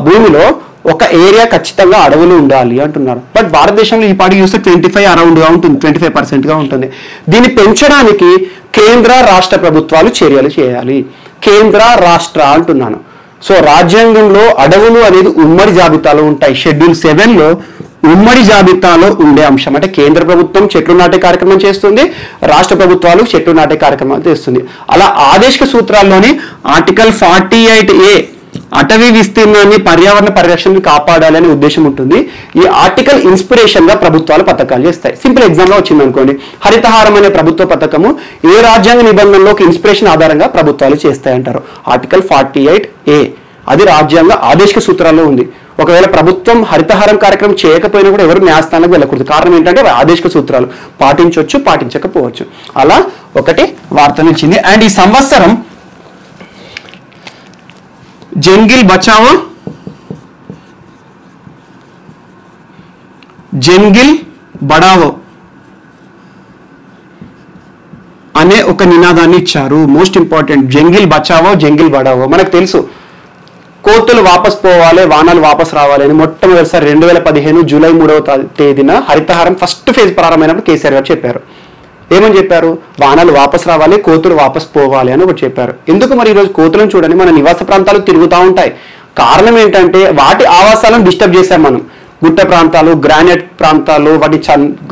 భూమిలో ఒక ఏరియా ఖచ్చితంగా అడవులు ఉండాలి అంటున్నారు. బట్ భారతదేశంలో ఈ పాటికి చూస్తే 25 అరౌండ్గా ఉంటుంది, 25%గా ఉంటుంది. దీన్ని పెంచడానికి కేంద్ర రాష్ట్ర ప్రభుత్వాలు చర్యలు చేయాలి. కేంద్ర రాష్ట్ర అంటున్నాను. సో రాజ్యాంగంలో అడవులు అనేది ఉమ్మడి జాబితాలో ఉంటాయి. షెడ్యూల్ 7లో ఉమ్మడి జాబితాలో ఉండే అంశం. అంటే కేంద్ర ప్రభుత్వం చెట్లు నాటే కార్యక్రమం చేస్తుంది, రాష్ట్ర ప్రభుత్వాలు చెట్లు నాటే కార్యక్రమాలు చేస్తుంది. అలా ఆదేశిక సూత్రాల్లోని ఆర్టికల్ 48A అటవీ విస్తీర్ణాన్ని, పర్యావరణ పరిరక్షణని కాపాడాలి అనే ఉద్దేశం ఉంటుంది. ఈ ఆర్టికల్ ఇన్స్పిరేషన్ గా ప్రభుత్వాలు పథకాలు చేస్తాయి. సింపుల్ ఎగ్జామ్ లో వచ్చింది అనుకోండి, హరితహారం అనే ప్రభుత్వ పథకము ఏ రాజ్యాంగ నిబంధనలోకి ఇన్స్పిరేషన్ ఆధారంగా ప్రభుత్వాలు చేస్తాయంటారు. ఆర్టికల్ 48A అది రాజ్యాంగ ఆదేశిక సూత్రాల్లో ఉంది. ఒకవేళ ప్రభుత్వం హరితహారం కార్యక్రమం చేయకపోయినా కూడా ఎవరు న్యాయస్థానానికి వెళ్ళకూడదు. కారణం ఏంటంటే ఆదేశిక సూత్రాలు పాటించవచ్చు, పాటించకపోవచ్చు. అలా ఒకటి వార్త నిలిచింది. అండ్ ఈ సంవత్సరం జంగిల్ బచావో జంగిల్ బడావో అనే ఒక నినాదాన్ని ఇచ్చారు. మోస్ట్ ఇంపార్టెంట్, జంగిల్ బచావో జంగిల్ బడావో. మనకు తెలుసు కోతులు వాపస్ పోవాలి, వానలు వాపస్ రావాలి అని మొట్టమొదటిసారి 2015 జూలై 3వ తేదీన హరితహారం ఫస్ట్ ఫేజ్ ప్రారంభమైనప్పుడు కేసీఆర్ గారు చెప్పారు. ఏమని చెప్పారు, వానలు వాపస్ రావాలి, కోతులు వాపస్ పోవాలి అని ఒకటి చెప్పారు. ఎందుకు మరి ఈరోజు కోతులను చూడండి మన నివాస ప్రాంతాలు తిరుగుతూ ఉంటాయి. కారణం ఏంటంటే వాటి ఆవాసాలను డిస్టర్బ్ చేశాం మనం. గుట్ట ప్రాంతాలు, గ్రానైట్ ప్రాంతాలు, వాటి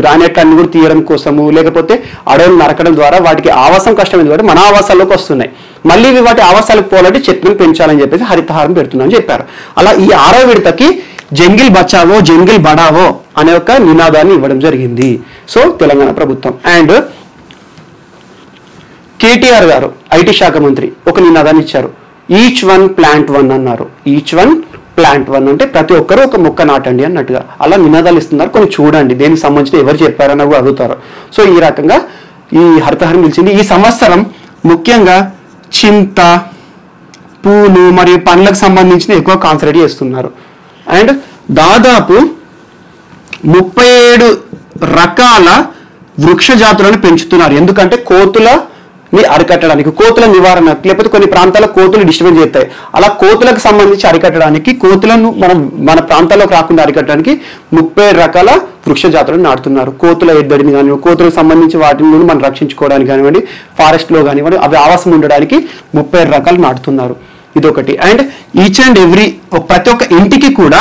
గ్రానైట్ అన్ని కూడా తీయడం కోసము, లేకపోతే అడవులు నరకడం ద్వారా వాటికి ఆవాసం కష్టమైంది కాబట్టి మన ఆవాసాల్లోకి వస్తున్నాయి. మళ్ళీ ఇవి వాటి ఆవాసాలకు పోవాలంటే చెట్లను పెంచాలని చెప్పేసి హరితహారం పెడుతున్నామని చెప్పారు. అలా ఈ 6వ విడతకి జంగిల్ బచావో జంగిల్ బడావో అనే ఒక నినాదాన్ని ఇవ్వడం జరిగింది. సో తెలంగాణ ప్రభుత్వం. అండ్ కేటీఆర్ గారు ఐటీ శాఖ మంత్రి ఒక నినాదాన్ని ఇచ్చారు. ఈచ్ వన్ ప్లాంట్ వన్ అన్నారు. ఈచ్ వన్ ప్లాంట్ వన్ అంటే ప్రతి ఒక్కరూ ఒక మొక్క నాటండి అన్నట్టుగా అలా నినాదాలు ఇస్తున్నారు. కొన్ని చూడండి దేనికి సంబంధించి ఎవరు చెప్పారని కూడా అడుగుతారు. సో ఈ రకంగా ఈ హరితహారం నిలిచింది. ఈ సంవత్సరం ముఖ్యంగా చింత, పూలు మరియు పండ్లకు సంబంధించిన ఎక్కువ కాన్సన్ట్రేట్ చేస్తున్నారు. అండ్ దాదాపు 37 రకాల వృక్ష జాతులను పెంచుతున్నారు. ఎందుకంటే కోతులని అరికట్టడానికి, కోతుల నివారణకు, లేకపోతే కొన్ని ప్రాంతాల్లో కోతులు డిస్టర్బెన్స్ చేస్తాయి. అలా కోతులకు సంబంధించి అరికట్టడానికి, కోతులను మన ప్రాంతాల్లోకి రాకుండా అరికట్టడానికి 37 రకాల వృక్ష జాతులను నాటుతున్నారు. కోతుల ఎద్దడిని కానివ్వండి, కోతులకు సంబంధించి వాటిని నుండి మనం రక్షించుకోవడానికి కానివ్వండి, ఫారెస్ట్లో కానివ్వండి, అవి ఆవాసం ఉండడానికి 37 రకాలు నాటుతున్నారు. ఇదొకటి. అండ్ ఈచ్ అండ్ ఎవ్రీ ప్రతి ఒక్క ఇంటికి కూడా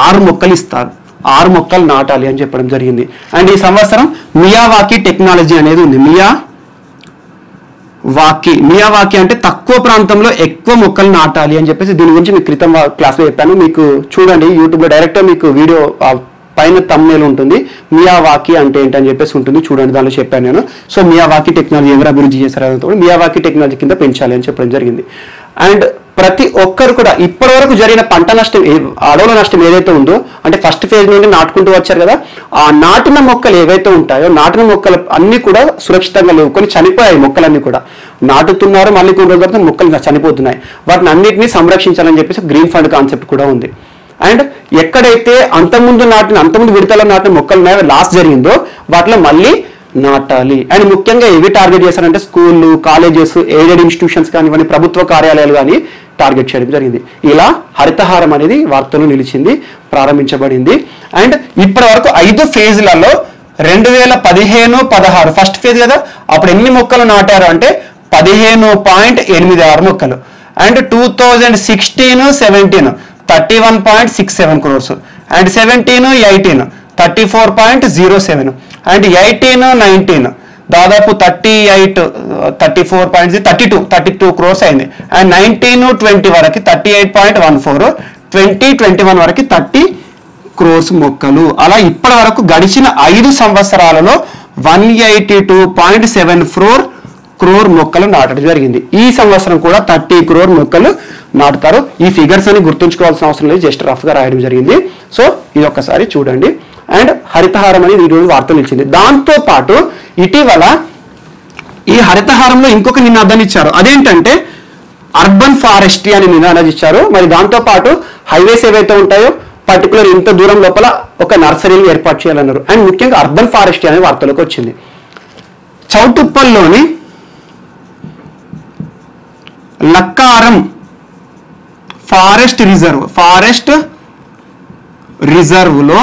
6 మొక్కలు ఇస్తారు. 6 మొక్కలు నాటాలి అని చెప్పడం జరిగింది. అండ్ ఈ సంవత్సరం మియావాకీ టెక్నాలజీ అనేది ఉంది. మియావాకీ అంటే తక్కువ ప్రాంతంలో ఎక్కువ మొక్కలు నాటాలి అని చెప్పేసి దీని గురించి మీకు క్రితం క్లాస్లో చెప్పాను. మీకు చూడండి యూట్యూబ్లో డైరెక్ట్గా మీకు వీడియో పైన థంబ్నెయిల్ ఉంటుంది. మియావాకీ అంటే ఏంటని చెప్పేసి ఉంటుంది, చూడండి, దానిలో చెప్పాను నేను. సో మియావాకీ టెక్నాలజీ ఎవరు అభివృద్ధి చేశారో మియావాకీ టెక్నాలజీ కింద పెంచాలి అని చెప్పడం జరిగింది. అండ్ ప్రతి ఒక్కరు కూడా ఇప్పటి వరకు జరిగిన పంట నష్టం, అడవుల నష్టం ఏదైతే ఉందో, అంటే ఫస్ట్ ఫేజ్ నుండి నాటుకుంటూ వచ్చారు కదా, ఆ నాటిన మొక్కలు ఏవైతే ఉంటాయో, నాటిన మొక్కలు అన్ని కూడా సురక్షితంగా లేవు. కొన్ని చనిపోయాయి మొక్కలన్నీ కూడా. నాటుతున్నారు, మళ్ళీ కొన్ని రోజుల తర్వాత మొక్కలు చనిపోతున్నాయి. వాటిని అన్నింటినీ సంరక్షించాలని చెప్పేసి గ్రీన్ ఫండ్ కాన్సెప్ట్ కూడా ఉంది. అండ్ ఎక్కడైతే అంతకుముందు విడతలో నాటిన మొక్కలు ఉన్నాయో, లాస్ జరిగిందో వాటిలో మళ్ళీ నాటాలి. అండ్ ముఖ్యంగా ఏవి టార్గెట్ చేశారంటే స్కూళ్ళు, కాలేజెస్, ఎయిడెడ్ ఇన్స్టిట్యూషన్స్ కానివ్వండి, ప్రభుత్వ కార్యాలయాలు కానీ టార్గెట్ చేయడం జరిగింది. ఇలా హరితహారం అనేది వార్తలు నిలిచింది, ప్రారంభించబడింది. అండ్ ఇప్పటి వరకు 5 ఫేజ్లలో 2015-16 ఫస్ట్ ఫేజ్ కదా, అప్పుడు ఎన్ని మొక్కలు నాటారు అంటే 15.86 మొక్కలు. And 2016-17 31.67 crores. అండ్ 17-18 34.07. అండ్ 18-19 దాదాపు 32 క్రోర్స్ అయింది. అండ్ 19-20 వరకు 38.14, 20-21 వరకు 30 క్రోర్స్ మొక్కలు. అలా ఇప్పటి వరకు గడిచిన 5 సంవత్సరాలలో 182.74 క్రోర్ మొక్కలు నాటడం జరిగింది. ఈ సంవత్సరం కూడా 30 క్రోర్ మొక్కలు నాటుతారు. ఈ ఫిగర్స్ అని గుర్తుంచుకోవాల్సిన అవసరం లేదు, జస్ట్ రఫ్ గా రాయడం జరిగింది. సో ఇది ఒక్కసారి చూడండి. అండ్ హరితహారం అనేది ఈరోజు వార్తలు ఇచ్చింది. దాంతో పాటు ఇటీవల ఈ హరితహారంలో ఇంకొక నినాదాన్ని ఇచ్చారు. అదేంటంటే అర్బన్ ఫారెస్ట్రీ అని నినాదాన్ని ఇచ్చారు. మరి దాంతో పాటు హైవేస్ ఏవైతే ఉంటాయో పర్టికులర్ ఇంత దూరం లోపల ఒక నర్సరీని ఏర్పాటు చేయాలన్నారు. అండ్ ముఖ్యంగా అర్బన్ ఫారెస్ట్రీ అనే వార్తలోకి వచ్చింది. చౌటుప్పల్లోని లక్కారం ఫారెస్ట్ రిజర్వ్ లో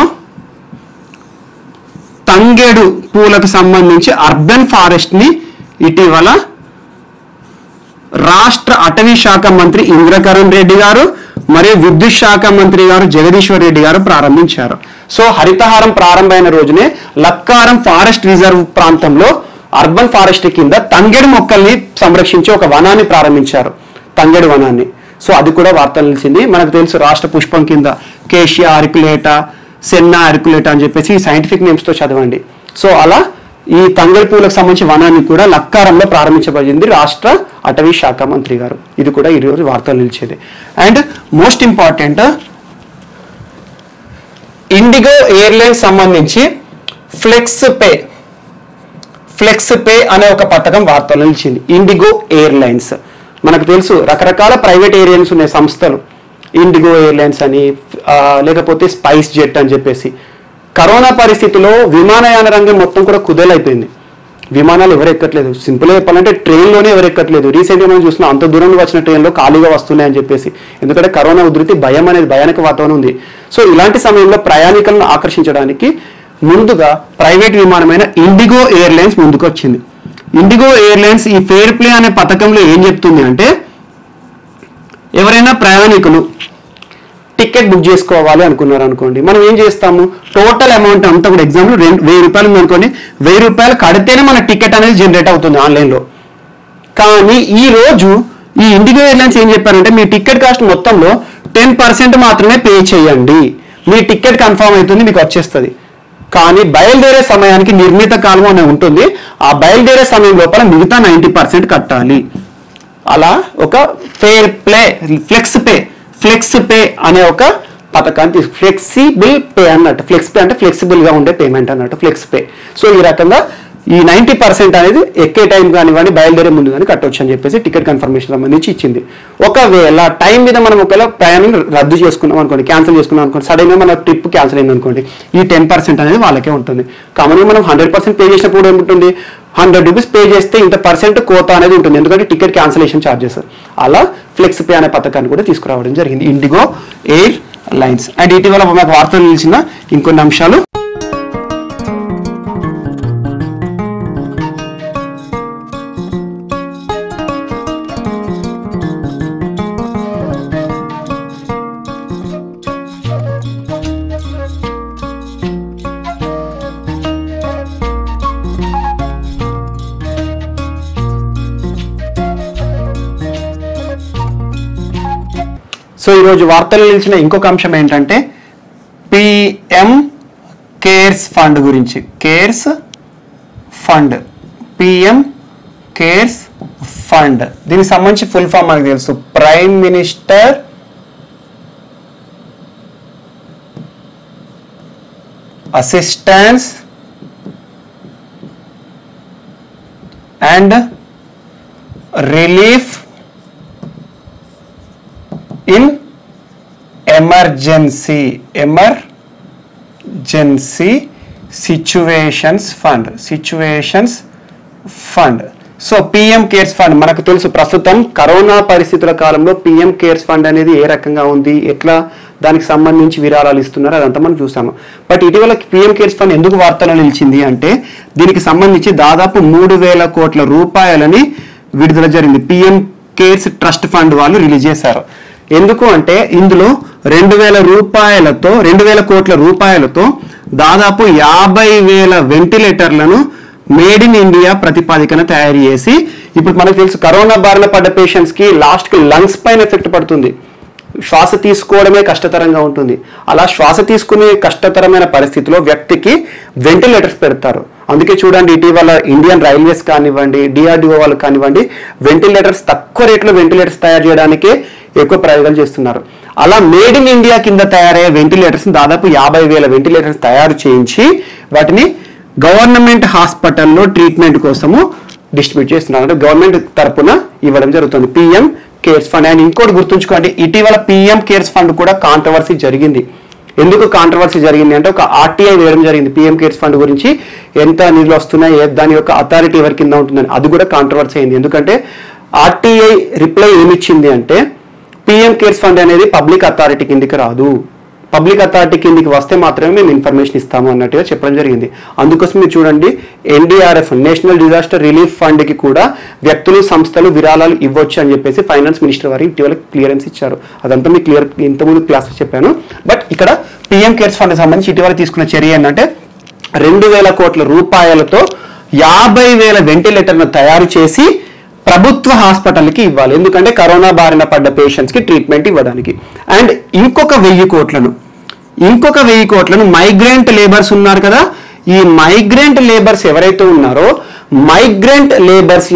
తంగేడు పూలకు సంబంధించి అర్బన్ ఫారెస్ట్ ని ఇటీవల రాష్ట్ర అటవీ శాఖ మంత్రి ఇంద్రకరణ్ రెడ్డి గారు మరియు విద్యుత్ శాఖ మంత్రి గారు జగదీశ్వర్ రెడ్డి గారు ప్రారంభించారు. సో హరితహారం ప్రారంభమైన రోజునే లక్కారం ఫారెస్ట్ రిజర్వ్ ప్రాంతంలో అర్బన్ ఫారెస్ట్ కింద తంగేడు మొక్కల్ని సంరక్షించి ఒక వనాన్ని ప్రారంభించారు, తంగేడు వనాన్ని. సో అది కూడా వార్తలు నిలిచింది. మనకు తెలుసు రాష్ట్ర పుష్పం కింద కేషియా అరికులేటా, సెన్నా అరికులేటా అని చెప్పేసి సైంటిఫిక్ నేమ్స్ తో చదవండి. సో అలా ఈ తంగేడు పూలకు సంబంధించి వనాన్ని కూడా లక్కారంలో ప్రారంభించబడింది రాష్ట్ర అటవీ శాఖ మంత్రి గారు. ఇది కూడా ఈరోజు వార్తలు నిలిచేది. And most important, IndiGo airlines సంబంధించి ఫ్లెక్స్ పే అనే ఒక పథకం వార్తలు నిలిచింది. ఇండిగో ఎయిర్లైన్స్ మనకు తెలుసు రకరకాల ప్రైవేట్ ఎయిర్లైన్స్ ఉన్నాయి సంస్థలు, ఇండిగో ఎయిర్లైన్స్ అని లేకపోతే స్పైస్ జెట్ అని చెప్పేసి. కరోనా పరిస్థితిలో విమానయాన రంగం మొత్తం కూడా కుదేలైపోయింది. విమానాలు ఎవరు ఎక్కట్లేదు. సింపుల్గా చెప్పాలంటే ట్రైన్లోనే ఎవరు ఎక్కట్లేదు. రీసెంట్గా మనం చూస్తున్నాం అంత దూరం వచ్చిన ట్రైన్లో ఖాళీగా వస్తున్నాయని చెప్పేసి. ఎందుకంటే కరోనా ఉధృతి భయానక వాతావరణం ఉంది. సో ఇలాంటి సమయంలో ప్రయాణికులను ఆకర్షించడానికి ముందుగా ప్రైవేట్ విమానమైన ఇండిగో ఎయిర్లైన్స్ ముందుకు వచ్చింది. ఇండిగో ఎయిర్లైన్స్ ఈ ఫెయిర్ ప్లే అనే పథకంలో ఏం చెప్తుంది అంటే, ఎవరైనా ప్రయాణికులు టికెట్ బుక్ చేసుకోవాలి అనుకున్నారు అనుకోండి, మనం ఏం చేస్తాము, టోటల్ అమౌంట్ అంతా కూడా ఎగ్జాంపుల్ 1000 రూపాయలు ఉంది అనుకోండి, 1000 రూపాయలు కడితేనే మన టికెట్ అనేది జనరేట్ అవుతుంది ఆన్లైన్లో. కానీ ఈ రోజు ఈ ఇండిగో ఎయిర్లైన్స్ ఏం చెప్పారంటే, మీ టికెట్ కాస్ట్ మొత్తంలో 10% మాత్రమే పే చేయండి, మీ టికెట్ కన్ఫర్మ్ అవుతుంది, మీకు వచ్చేస్తుంది. కానీ బయలుదేరే సమయానికి నిర్ణీత కాలం అనేది ఉంటుంది. ఆ బయలుదేరే సమయం లోపల మిగతా 90% కట్టాలి. అలా ఒక ఫెయిర్ ప్లే ఫ్లెక్స్ పే అనే ఒక పథకాన్ని ఫ్లెక్సిబుల్ పే అన్నట్టు. ఫ్లెక్స్ పే అంటే ఫ్లెక్సిబుల్ గా ఉండే పేమెంట్ అన్నట్టు ఫ్లెక్స్ పే. సో ఈ రకంగా ఈ 90% అనేది ఎక్కే టైం కానివ్వండి బయలుదేరే ముందు కానీ కట్టవచ్చు అని చెప్పేసి టికెట్ కన్ఫర్మేషన్ సంబంధించి ఇచ్చింది. ఒకవేళ టైం మీద మనం ఒకవేళ ప్రయాణం రద్దు చేసుకున్నాం అనుకోండి, క్యాన్సిల్ చేసుకున్నాం అనుకోండి, సడన్ గా మన ట్రిప్ క్యాన్సిల్ అయింది అనుకోండి, ఈ 10% అనేది వాళ్ళకే ఉంటుంది. కామన్గా మనం 100% పే చేసినప్పుడు ఏముంటుంది, 100 రూపీస్ పే చేస్తే ఇంత % కోత అనేది ఉంటుంది, ఎందుకంటే టికెట్ క్యాన్సిలేషన్ ఛార్జెస్. అలా ఫ్లెక్స్ పే అనే పథకాన్ని కూడా తీసుకురావడం జరిగింది ఇండిగో ఎయిర్ లైన్స్. అండ్ ఇటీవల మాకు వార్తలు నిలిచిన ఇంకొన్ని అంశాలు. సో ఈరోజు వార్తలు నిలిచిన ఇంకొక అంశం ఏంటంటే పిఎం కేర్స్ ఫండ్ గురించి. పిఎం కేర్స్ ఫండ్, దీనికి సంబంధించి ఫుల్ ఫామ్ మనకు తెలుసు, prime minister assistance and relief in emergency situations fund. So PM cares fund మనకు తెలుసు, ప్రస్తుతం కరోనా పరిస్థితుల కాలంలో పిఎం కేర్స్ ఫండ్ అనేది ఏ రకంగా ఉంది, ఎట్లా దానికి సంబంధించి విరాళాలు ఇస్తున్నారు, అదంతా మనం చూసాము. బట్ ఇటీవల పిఎం కేర్స్ ఫండ్ ఎందుకు వార్తలో నిలిచింది అంటే, దీనికి సంబంధించి దాదాపు 3000 కోట్ల రూపాయలని విడుదల జరిగింది. పిఎం కేర్స్ ట్రస్ట్ ఫండ్ వాళ్ళు రిలీజ్ చేశారు. ఎందుకు అంటే ఇందులో 2000 కోట్ల రూపాయలతో దాదాపు 50,000 వెంటిలేటర్లను మేడ్ ఇన్ ఇండియా ప్రతిపాదికన తయారు చేసి, ఇప్పుడు మనకు తెలుసు కరోనా బారిన పడ్డ పేషెంట్స్ కి లాస్ట్ కి లంగ్స్ పైన ఎఫెక్ట్ పడుతుంది, శ్వాస తీసుకోవడమే కష్టతరంగా ఉంటుంది. అలా శ్వాస తీసుకునే కష్టతరమైన పరిస్థితిలో వ్యక్తికి వెంటిలేటర్స్ పెడతారు. అందుకే చూడండి, ఇటీవల ఇండియన్ రైల్వేస్ కానివ్వండి, DRDO వాళ్ళు కానివ్వండి, వెంటిలేటర్స్ తక్కువ రేట్లో వెంటిలేటర్స్ తయారు చేయడానికే ఎక్కువ ప్రయోగాలు చేస్తున్నారు. అలా మేడ్ ఇన్ ఇండియా కింద తయారయ్యే వెంటిలేటర్స్ దాదాపు 50,000 వెంటిలేటర్స్ తయారు చేయించి వాటిని గవర్నమెంట్ హాస్పిటల్లో ట్రీట్మెంట్ కోసము డిస్ట్రిబ్యూట్ చేస్తున్నారు. అంటే గవర్నమెంట్ తరపున ఇవ్వడం జరుగుతుంది, PM కేర్స్ ఫండ్. అండ్ ఇంకోటి గుర్తుంచుకోండి, ఇటీవల PM కేర్స్ ఫండ్ కూడా కాంట్రవర్సీ జరిగింది. ఎందుకు కాంట్రవర్సీ జరిగింది అంటే, ఒక RTI వేయడం జరిగింది PM కేర్స్ ఫండ్ గురించి, ఎంత నిధులు వస్తున్నాయి, దాని యొక్క అథారిటీ ఎవరి కింద ఉంటుందని. అది కూడా కాంట్రవర్సీ అయింది. ఎందుకంటే RTI రిప్లై ఏమిచ్చింది అంటే, PM కేర్స్ ఫండ్ అనేది పబ్లిక్ అథారిటీ కిందికి రాదు, పబ్లిక్ అథారిటీ కిందికి వస్తే మాత్రమే మేము ఇన్ఫర్మేషన్ ఇస్తాము అన్నట్టుగా చెప్పడం జరిగింది. అందుకోసం మీరు చూడండి, NDRF national disaster relief fund కి కూడా వ్యక్తులు సంస్థలు విరాళాలు ఇవ్వచ్చు అని చెప్పేసి ఫైనాన్స్ మినిస్టర్ వారికి ఇటీవల క్లియరెన్స్ ఇచ్చారు. అదంతా మీకు క్లియర్ ఇంతకుముందు క్లాస్లో చెప్పాను. బట్ ఇక్కడ PM కేర్స్ ఫండ్ సంబంధించి ఇటీవల తీసుకున్న చర్య ఏంటంటే, 2,000 కోట్ల రూపాయలతో 50,000 వెంటిలేటర్ను తయారు చేసి ప్రభుత్వ హాస్పిటల్కి ఇవ్వాలి. ఎందుకంటే కరోనా బారిన పడ్డ పేషెంట్స్కి ట్రీట్మెంట్ ఇవ్వడానికి. అండ్ ఇంకొక 1,000 కోట్లను మైగ్రెంట్ లేబర్స్ ఉన్నారు కదా, ఈ మైగ్రెంట్ లేబర్స్ ఎవరైతే ఉన్నారో మైగ్రెంట్ లేబర్స్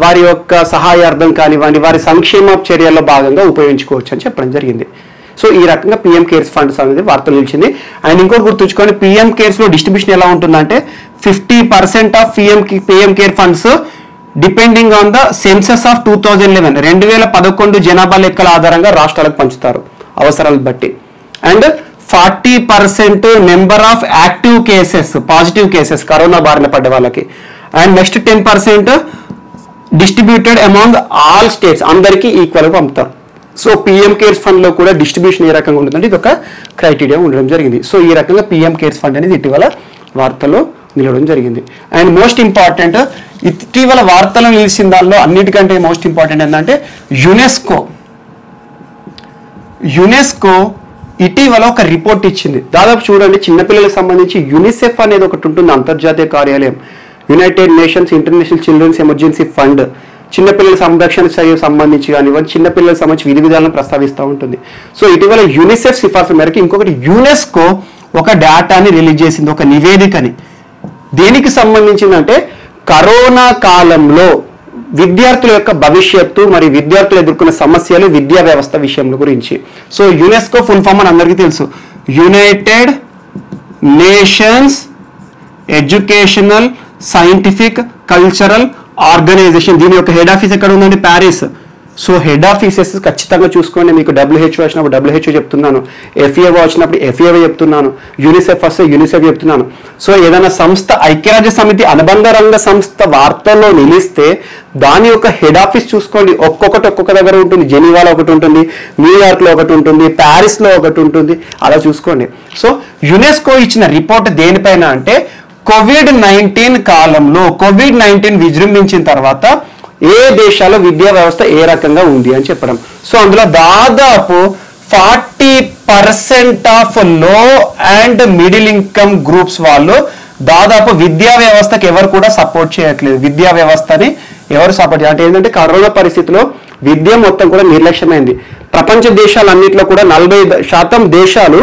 వారి యొక్క సహాయార్థం కానివ్వండి, వారి సంక్షేమ చర్యల్లో భాగంగా ఉపయోగించుకోవచ్చు అని చెప్పడం జరిగింది. సో ఈ రకంగా PM కేర్స్ ఫండ్స్ అనేది వార్తలు నిలిచింది. అండ్ ఇంకోటి గుర్తుంచుకొని, PM కేర్స్లో డిస్ట్రిబ్యూషన్ ఎలా ఉంటుందంటే, 50% of PM care funds depending on the census of 2011 జనాభా లెక్కల ఆధారంగా రాష్ట్రాలకు పంచుతారు అవసరాలను బట్టి. And 40% number of active cases, positive cases corona బారిన పడ్డ వాళ్ళకి. And next 10% distributed among all states, అందరికీ ఈక్వల్గా పంపుతారు. సో PM కేర్స్ ఫండ్ లో కూడా డిస్ట్రిబ్యూషన్ ఏ రకంగా ఉంటుందంటే ఇది ఒక క్రైటీరియా ఉండడం జరిగింది. సో ఈ రకంగా PM కేర్స్ ఫండ్ అనేది ఇటీవల వార్తల్లో నిలవడం జరిగింది. అండ్ మోస్ట్ ఇంపార్టెంట్, ఇటీవల వార్తలు నిలిచిన దానిలో అన్నిటికంటే మోస్ట్ ఇంపార్టెంట్ ఏంటంటే, యునెస్కో ఇటీవల ఒక రిపోర్ట్ ఇచ్చింది. దాదాపు చూడండి, చిన్నపిల్లలకు సంబంధించి యునిసెఫ్ అనేది ఒకటి ఉంటుంది, అంతర్జాతీయ కార్యాలయం, United Nations International Children's Emergency Fund. చిన్నపిల్లల సంరక్షణ చర్యలకు సంబంధించి కానివ్వండి, చిన్నపిల్లలకు సంబంధించి విధి విధాలను ప్రస్తావిస్తూ ఉంటుంది. సో ఇటీవల యునిసెఫ్ సిఫార్సు మేరకు ఇంకొకటి యునెస్కో ఒక డేటాని రిలీజ్ చేసింది, ఒక నివేదికని. దేనికి సంబంధించిందంటే, కరోనా కాలంలో విద్యార్థుల యొక్క భవిష్యత్తు మరియు విద్యార్థులు ఎదుర్కొన్న సమస్యలు విద్యా వ్యవస్థ విషయంలో గురించి. సో యునెస్కో ఫుల్ ఫామ్ అని అందరికీ తెలుసు, United Nations Educational Scientific Cultural Organization. దీని యొక్క హెడ్ ఆఫీస్ ఎక్కడ ఉందండి? ప్యారిస్. సో హెడ్ ఆఫీసెస్ ఖచ్చితంగా చూసుకోండి. మీకు WHO వచ్చినప్పుడు WHO చెప్తున్నాను, FAO వచ్చినప్పుడు FAO చెప్తున్నాను, యునిసెఫ్ వస్తే యునిసెఫ్ చెప్తున్నాను. సో ఏదైనా సంస్థ ఐక్యరాజ్య సమితి అనుబంధ రంగ సంస్థ వార్తల్లో నిలిస్తే దాని యొక్క హెడ్ ఆఫీస్ చూసుకోండి. ఒక్కొక్క దగ్గర ఉంటుంది. జెనీవాలో ఒకటి ఉంటుంది, న్యూయార్క్లో ఒకటి ఉంటుంది, ప్యారిస్లో ఒకటి ఉంటుంది, అలా చూసుకోండి. సో యునెస్కో ఇచ్చిన రిపోర్ట్ దేనిపైన అంటే, COVID-19 కాలంలో COVID-19 విజృంభించిన తర్వాత ఏ దేశాల్లో విద్యా వ్యవస్థ ఏ రకంగా ఉంది అని చెప్పడం. సో అందులో దాదాపు 40% ఆఫ్ లో అండ్ మిడిల్ ఇన్కమ్ గ్రూప్స్ వాళ్ళు దాదాపు విద్యా వ్యవస్థకి ఎవరు కూడా సపోర్ట్ చేయట్లేదు. విద్యా వ్యవస్థని ఎవరు సపోర్ట్ చేయాలి అంటే ఏంటంటే, కరోనా పరిస్థితిలో విద్య మొత్తం కూడా నిర్లక్ష్యమైంది. ప్రపంచ దేశాలన్నింటిలో కూడా 40% దేశాలు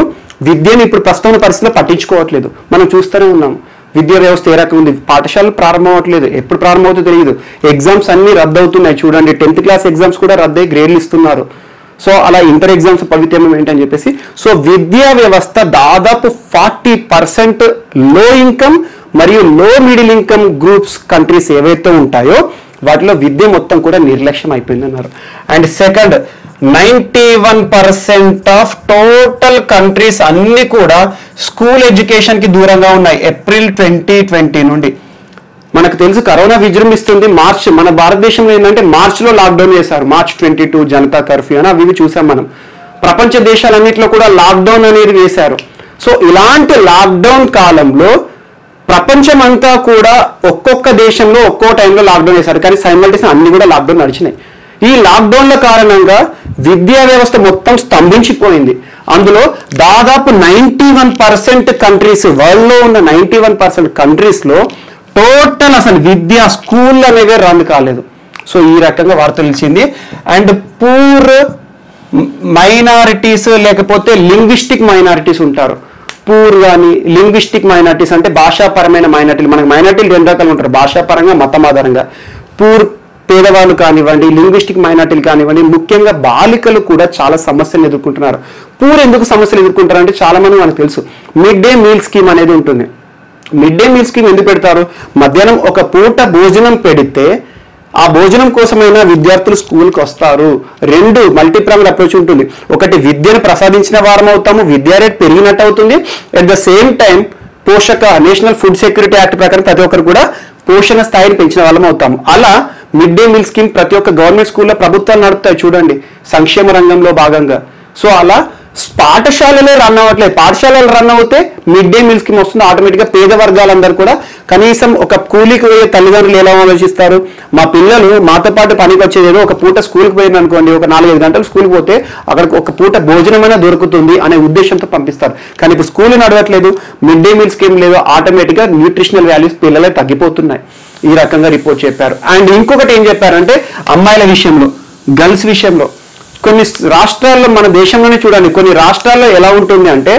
విద్యను ఇప్పుడు ప్రస్తుత పరిస్థితిలో పట్టించుకోవట్లేదు. మనం చూస్తూనే ఉన్నాం విద్యా వ్యవస్థ ఏ రకంగా ఉంది. పాఠశాలలు ప్రారంభం అవ్వట్లేదు, ఎప్పుడు ప్రారంభమవుతుందో తెలియదు. ఎగ్జామ్స్ అన్ని రద్దు అవుతున్నాయి. చూడండి, 10th క్లాస్ ఎగ్జామ్స్ కూడా రద్దయి గ్రేడ్లు ఇస్తున్నారు. సో అలా ఇంటర్ ఎగ్జామ్స్ పవిత్రం ఏంటని చెప్పేసి. సో విద్యా వ్యవస్థ దాదాపు 40% లో ఇన్కమ్ మరియు లో మిడిల్ ఇన్కమ్ గ్రూప్స్ కంట్రీస్ ఏవైతే ఉంటాయో వాటిలో విద్య మొత్తం కూడా నిర్లక్ష్యం అయిపోయింది అన్నారు. And second, 91% of total countries అన్ని కూడా స్కూల్ ఎడ్యుకేషన్ కి దూరంగా ఉన్నాయి. ఏప్రిల్ 2020 నుండి మనకు తెలుసు కరోనా విజృంభిస్తుంది. మన భారతదేశంలో ఏంటంటే మార్చ్లో లాక్డౌన్ చేశారు. March 22 జనతా కర్ఫ్యూ అని అవి చూసాం మనం. ప్రపంచ దేశాలన్నింటిలో కూడా లాక్డౌన్ అనేది వేశారు. సో ఇలాంటి లాక్డౌన్ కాలంలో ప్రపంచం అంతా కూడా ఒక్కొక్క దేశంలో ఒక్కో టైంలో లాక్డౌన్ చేశారు, కానీ సైమల్టేనియస్గా అన్ని కూడా లాక్డౌన్ నడిచినాయి. ఈ లాక్డౌన్ల కారణంగా విద్యా వ్యవస్థ మొత్తం స్తంభించిపోయింది. అందులో దాదాపు 91% కంట్రీస్, వరల్డ్లో ఉన్న 91% కంట్రీస్లో టోటల్ అసలు విద్య స్కూల్ అనేవి రన్ కాలేదు. సో ఈ రకంగా వార్త నిలిచింది. అండ్ పూర్ మైనారిటీస్ లేకపోతే లింగ్విస్టిక్ మైనారిటీస్ ఉంటారు. పూర్ కానీ లింగ్విస్టిక్ మైనారిటీస్ అంటే భాషాపరమైన మైనారిటీలు. మనకి మైనారిటీలు రెండు రకాలు ఉంటారు, భాషాపరంగా మతం ఆధారంగా. పూర్ పేదవాళ్ళు కానివ్వండి, లింగ్విస్టిక్ మైనారిటీలు కానివ్వండి, ముఖ్యంగా బాలికలు కూడా చాలా సమస్యలు ఎదుర్కొంటున్నారు. పూర్ ఎందుకు సమస్యలు ఎదుర్కొంటారు అంటే చాలా మంది మనకు తెలుసు, మిడ్ డే మీల్ స్కీమ్ అనేది ఉంటుంది. మిడ్ డే మీల్ స్కీమ్ ఎందుకు పెడతారు? మధ్యాహ్నం ఒక పూట భోజనం పెడితే ఆ భోజనం కోసమైనా విద్యార్థులు స్కూల్కి వస్తారు. రెండు మల్టీప్రాంగ్డ్ అప్రోచ్ ఉంటుంది. ఒకటి విద్యను ప్రసాదించిన వారం అవుతాము, విద్యా రేట్ పెరిగినట్టు అవుతుంది. At the same time national food security act ప్రకారం ప్రతి ఒక్కరు కూడా పోషణ స్థాయిని పెంచిన వాళ్ళం అవుతాము. అలా మిడ్ డే మీల్ స్కీమ్ ప్రతి ఒక్క గవర్నమెంట్ స్కూల్లో ప్రభుత్వాలు నడుపుతాయి చూడండి, సంక్షేమ రంగంలో భాగంగా. సో అలా పాఠశాలలే రన్ అవ్వట్లేదు. పాఠశాలలు రన్ అవుతే మిడ్ డే మీల్ స్కీమ్ వస్తుంది. ఆటోమేటిక్గా పేద వర్గాలందరూ కూడా కనీసం ఒక కూలీకి పోయే తల్లిదండ్రులు ఎలా ఆలోచిస్తారు, మా పిల్లలు మాతో పాటు పనికి వచ్చేదేదో ఒక పూట స్కూల్కి పోయింది అనుకోండి, ఒక 4-5 గంటలు స్కూల్కి పోతే అక్కడ ఒక పూట భోజనమైనా దొరుకుతుంది అనే ఉద్దేశంతో పంపిస్తారు. కానీ ఇప్పుడు స్కూల్ నడవట్లేదు, మిడ్ డే మీల్ స్కీమ్ లేదు, ఆటోమేటిక్గా న్యూట్రిషనల్ వాల్యూస్ పిల్లలే తగ్గిపోతున్నాయి. ఈ రకంగా రిపోర్ట్ చెప్పారు. అండ్ ఇంకొకటి ఏం చెప్పారంటే అమ్మాయిల విషయంలో, గర్ల్స్ విషయంలో కొన్ని రాష్ట్రాల్లో, మన దేశంలోనే చూడండి, కొన్ని రాష్ట్రాల్లో ఎలా ఉంటుంది అంటే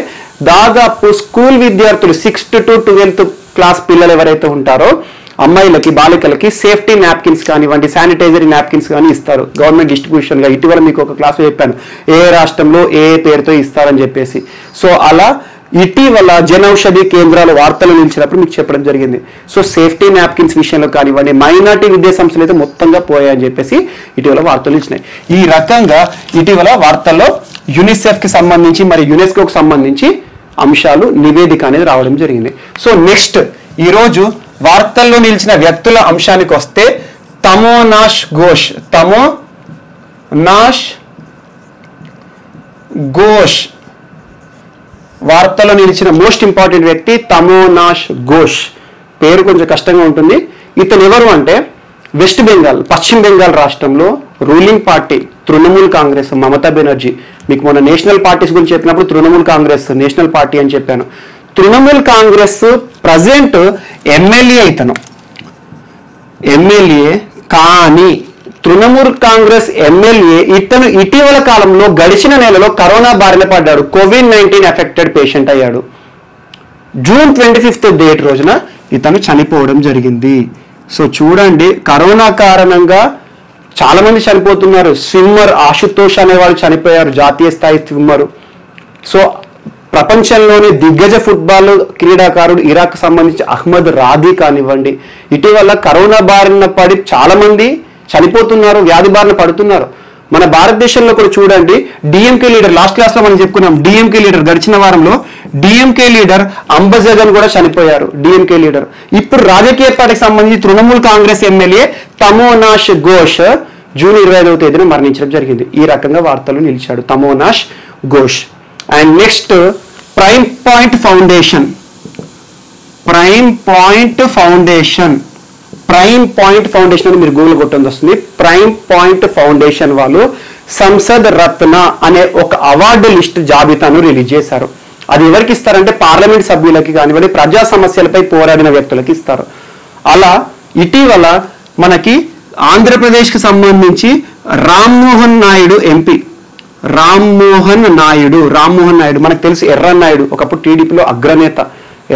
దాదాపు స్కూల్ విద్యార్థులు 6th to 12th క్లాస్ పిల్లలు ఎవరైతే ఉంటారో అమ్మాయిలకి, బాలికలకి సేఫ్టీ నాప్కిన్స్ కానివ్వండి, శానిటైజరీ నాప్కిన్స్ కానీ ఇస్తారు గవర్నమెంట్ డిస్ట్రిబ్యూషన్గా. ఇటీవల మీకు ఒక క్లాస్ చెప్పాను ఏ రాష్ట్రంలో ఏ పేరుతో ఇస్తారని చెప్పేసి. సో అలా ఇటీవల జనౌషధి కేంద్రాలు వార్తలు నిలిచినప్పుడు మీకు చెప్పడం జరిగింది. సో సేఫ్టీ నాప్కిన్స్ విషయంలో కానివ్వండి, మైనార్టీ విద్యా సంస్థలు అయితే మొత్తంగా పోయాయని చెప్పేసి ఇటీవల వార్తలు ఇచ్చినాయి. ఈ రకంగా ఇటీవల వార్తల్లో యునిసెఫ్కి సంబంధించి మరి యునెస్కోకి సంబంధించి అంశాలు, నివేదిక అనేది రావడం జరిగింది. సో నెక్స్ట్ ఈరోజు వార్తల్లో నిలిచిన వ్యక్తుల అంశానికి వస్తే తమోనాష్ ఘోష్ వార్తల్లో నిలిచిన మోస్ట్ ఇంపార్టెంట్ వ్యక్తి తమోనాష్ ఘోష్. పేరు కొంచెం కష్టంగా ఉంటుంది. ఇతను ఎవరు అంటే వెస్ట్ బెంగాల్, పశ్చిమ బెంగాల్ రాష్ట్రంలో రూలింగ్ పార్టీ తృణమూల్ కాంగ్రెస్, మమతా బెనర్జీ. మీకు మొన్న నేషనల్ పార్టీస్ గురించి చెప్పినప్పుడు తృణమూల్ కాంగ్రెస్ నేషనల్ పార్టీ అని చెప్పాను. తృణమూల్ కాంగ్రెస్ ప్రజెంట్ ఎమ్మెల్యే ఇతను, ఎమ్మెల్యే కానీ తృణమూల్ కాంగ్రెస్ ఎమ్మెల్యే ఇతను ఇటీవల కాలంలో గడిచిన నెలలో కరోనా బారిన పడ్డాడు. COVID-19 ఎఫెక్టెడ్ పేషెంట్ అయ్యాడు. June 25th డేట్ రోజున ఇతను చనిపోవడం జరిగింది. సో చూడండి, కరోనా కారణంగా చాలా మంది చనిపోతున్నారు. స్విమ్మర్ ఆశుతోష్ అనేవాడు చనిపోయారు, జాతీయ స్థాయి స్విమ్మరు. సో ప్రపంచంలోని దిగ్గజ ఫుట్బాల్ క్రీడాకారుడు ఇరాక్ సంబంధించి అహ్మద్ రాదీ కానివ్వండి, ఇటీవల కరోనా బారిన పడి చాలా మంది చనిపోతున్నారు, వ్యాధి బారిన పడుతున్నారు. మన భారతదేశంలో కూడా చూడండి, డిఎంకే లీడర్, లాస్ట్ క్లాస్ లో మనం చెప్పుకున్నాం, డిఎంకే లీడర్ గడిచిన వారంలో డిఎంకే లీడర్ అంబజగన్ కూడా చనిపోయారు. డిఎంకే లీడర్ ఇప్పుడు రాజకీయ పార్టీకి సంబంధించి తృణమూల్ కాంగ్రెస్ ఎమ్మెల్యే తమోనాష్ ఘోష్ June 25వ తేదీన మరణించడం జరిగింది. ఈ రకంగా వార్తలు నిలిచాడు Tamonash Ghosh. And next Prime Point Foundation. Prime Point Foundation అని మీరు గూగుల్ కొట్టండి వస్తుంది. ప్రైమ్ పాయింట్ ఫౌండేషన్ వాళ్ళు సంసద్ రత్న అనే ఒక అవార్డు లిస్ట్ జాబితాను రిలీజ్ చేశారు. అది ఎవరికి ఇస్తారంటే పార్లమెంట్ సభ్యులకి కానివ్వండి, ప్రజా సమస్యలపై పోరాడిన వ్యక్తులకి ఇస్తారు. అలా ఇటీవల మనకి ఆంధ్రప్రదేశ్కి సంబంధించి రామ్మోహన్ నాయుడు ఎంపీ, రామ్మోహన్ నాయుడు మనకు తెలుసు, ఎర్రన్నాయుడు ఒకప్పుడు టీడీపీలో అగ్రనేత,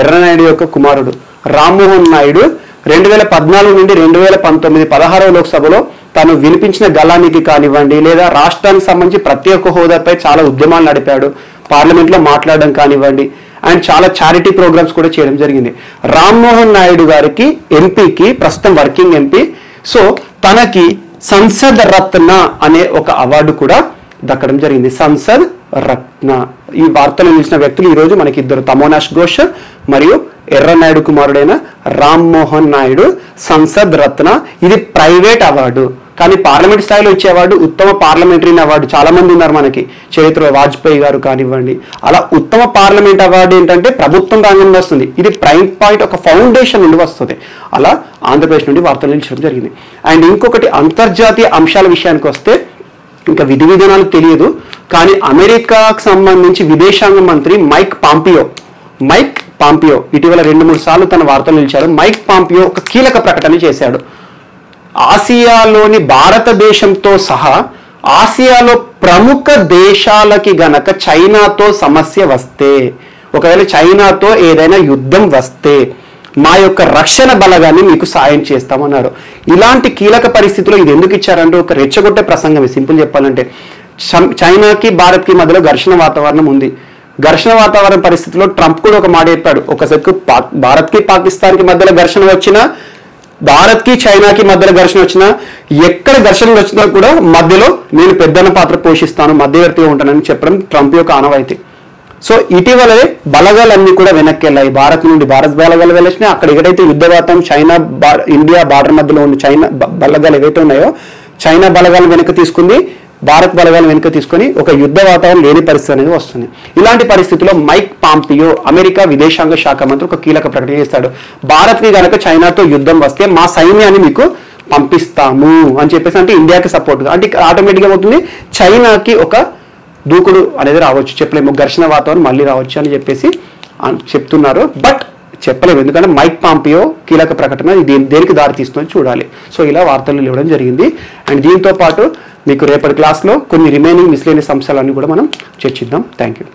ఎర్రనాయుడు యొక్క కుమారుడు రామ్మోహన్ నాయుడు 2014 నుండి 2019 16వ లోక్సభలో తాను వినిపించిన గళానికి కానివ్వండి, లేదా రాష్ట్రానికి సంబంధించి ప్రత్యేక హోదాపై చాలా ఉద్యమాలు నడిపాడు, పార్లమెంట్లో మాట్లాడడం కానివ్వండి, అండ్ చాలా చారిటీ ప్రోగ్రామ్స్ కూడా చేయడం జరిగింది. రామ్మోహన్ నాయుడు గారికి ఎంపీకి, ప్రస్తుతం వర్కింగ్ ఎంపీ, సో తనకి సంసద్ రత్న అనే ఒక అవార్డు కూడా దక్కడం జరిగింది. సంసద్ రత్న. ఈ వార్తలు నిలిచిన వ్యక్తులు ఈరోజు మనకి ఇద్దరు, తమోనాష్ ఘోష్ మరియు ఎర్రనాయుడు కుమారుడైన రామ్మోహన్ నాయుడు. సంసద్ రత్న ఇది ప్రైవేట్ అవార్డు, కానీ పార్లమెంట్ స్థాయిలో ఇచ్చే అవార్డు ఉత్తమ పార్లమెంటరీ అవార్డు. చాలా మంది ఉన్నారు మనకి చరిత్రలో, వాజ్పేయి గారు కానివ్వండి. అలా ఉత్తమ పార్లమెంట్ అవార్డు ఏంటంటే ప్రభుత్వం రంగంలో వస్తుంది, ఇది ప్రైమ్ పాయింట్ ఒక ఫౌండేషన్ నుండి వస్తుంది. అలా ఆంధ్రప్రదేశ్ నుండి వార్తలు నిలిచడం జరిగింది. అండ్ ఇంకొకటి అంతర్జాతీయ అంశాల విషయానికి వస్తే ఇంకా విధి విధానాలు తెలియదు, కానీ అమెరికాకు సంబంధించి విదేశాంగ మంత్రి మైక్ పాంపియో ఇటీవల 2-3 సార్లు తన వార్తలు నిలిచారు. మైక్ పాంపియో ఒక కీలక ప్రకటన చేశాడు. ఆసియాలోని భారతదేశంతో సహా ఆసియాలో ప్రముఖ దేశాలకి గనక చైనాతో సమస్య వస్తే, ఒకవేళ చైనాతో ఏదైనా యుద్ధం వస్తే మా యొక్క రక్షణ బలగాన్ని మీకు సాయం చేస్తామన్నారు. ఇలాంటి కీలక పరిస్థితుల్లో ఇది ఎందుకు ఇచ్చారంటే ఒక రెచ్చగొట్టే ప్రసంగం. సింపుల్ చెప్పాలంటే చైనాకి భారత్కి మధ్యలో ఘర్షణ వాతావరణం ఉంది. ఘర్షణ వాతావరణ పరిస్థితిలో ట్రంప్ కూడా ఒక మాట చెప్పాడు, ఒకసారి భారత్కి పాకిస్తాన్కి మధ్యలో ఘర్షణ వచ్చినా, భారత్కి చైనాకి మధ్యలో ఘర్షణ వచ్చినా, ఎక్కడ ఘర్షణలు వచ్చినా కూడా మధ్యలో నేను పెద్దన్న పాత్ర పోషిస్తాను, మధ్యవర్తిగా ఉంటానని చెప్పడం ట్రంప్ యొక్క ఆనవాయితీ. సో ఇటీవలే బలగాలన్నీ కూడా వెనక్కి వెళ్ళాయి. భారత్ నుండి భారత్ బలగాలు వెళ్ళినాయి. అక్కడ ఎక్కడైతే యుద్ధవాతం చైనా ఇండియా బార్డర్ మధ్యలో ఉన్న చైనా బలగాలు ఏవైతే ఉన్నాయో చైనా బలగాలు వెనక్కి తీసుకుంది, భారత్ బలగాలు వెనుక తీసుకొని ఒక యుద్ధ వాతావరణం లేని పరిస్థితి అనేది వస్తుంది. ఇలాంటి పరిస్థితుల్లో మైక్ పాంపియో అమెరికా విదేశాంగ శాఖ మంత్రి ఒక కీలక ప్రకటన చేస్తాడు. భారత్కి కనుక చైనాతో యుద్ధం వస్తే మా సైన్యాన్ని మీకు పంపిస్తాము అని చెప్పేసి, అంటే ఇండియాకి సపోర్ట్గా, అంటే ఆటోమేటిక్గా అవుతుంది చైనాకి ఒక దూకుడు అనేది రావచ్చు, చెప్పలేము, ఘర్షణ వాతావరణం మళ్ళీ రావచ్చు అని చెప్పేసి చెప్తున్నారు. బట్ చెప్పలేము, ఎందుకంటే మైక్ పాంపియో కీలక ప్రకటన దేనికి దారి తీస్తుందని చూడాలి. సో ఇలా వార్తలు ఇవ్వడం జరిగింది. అండ్ దీంతో పాటు మీకు రేపటి క్లాస్లో కొన్ని రిమైనింగ్ మిస్లేనియస్ అంశాలన్నీ కూడా మనం చర్చిద్దాం. Thank you.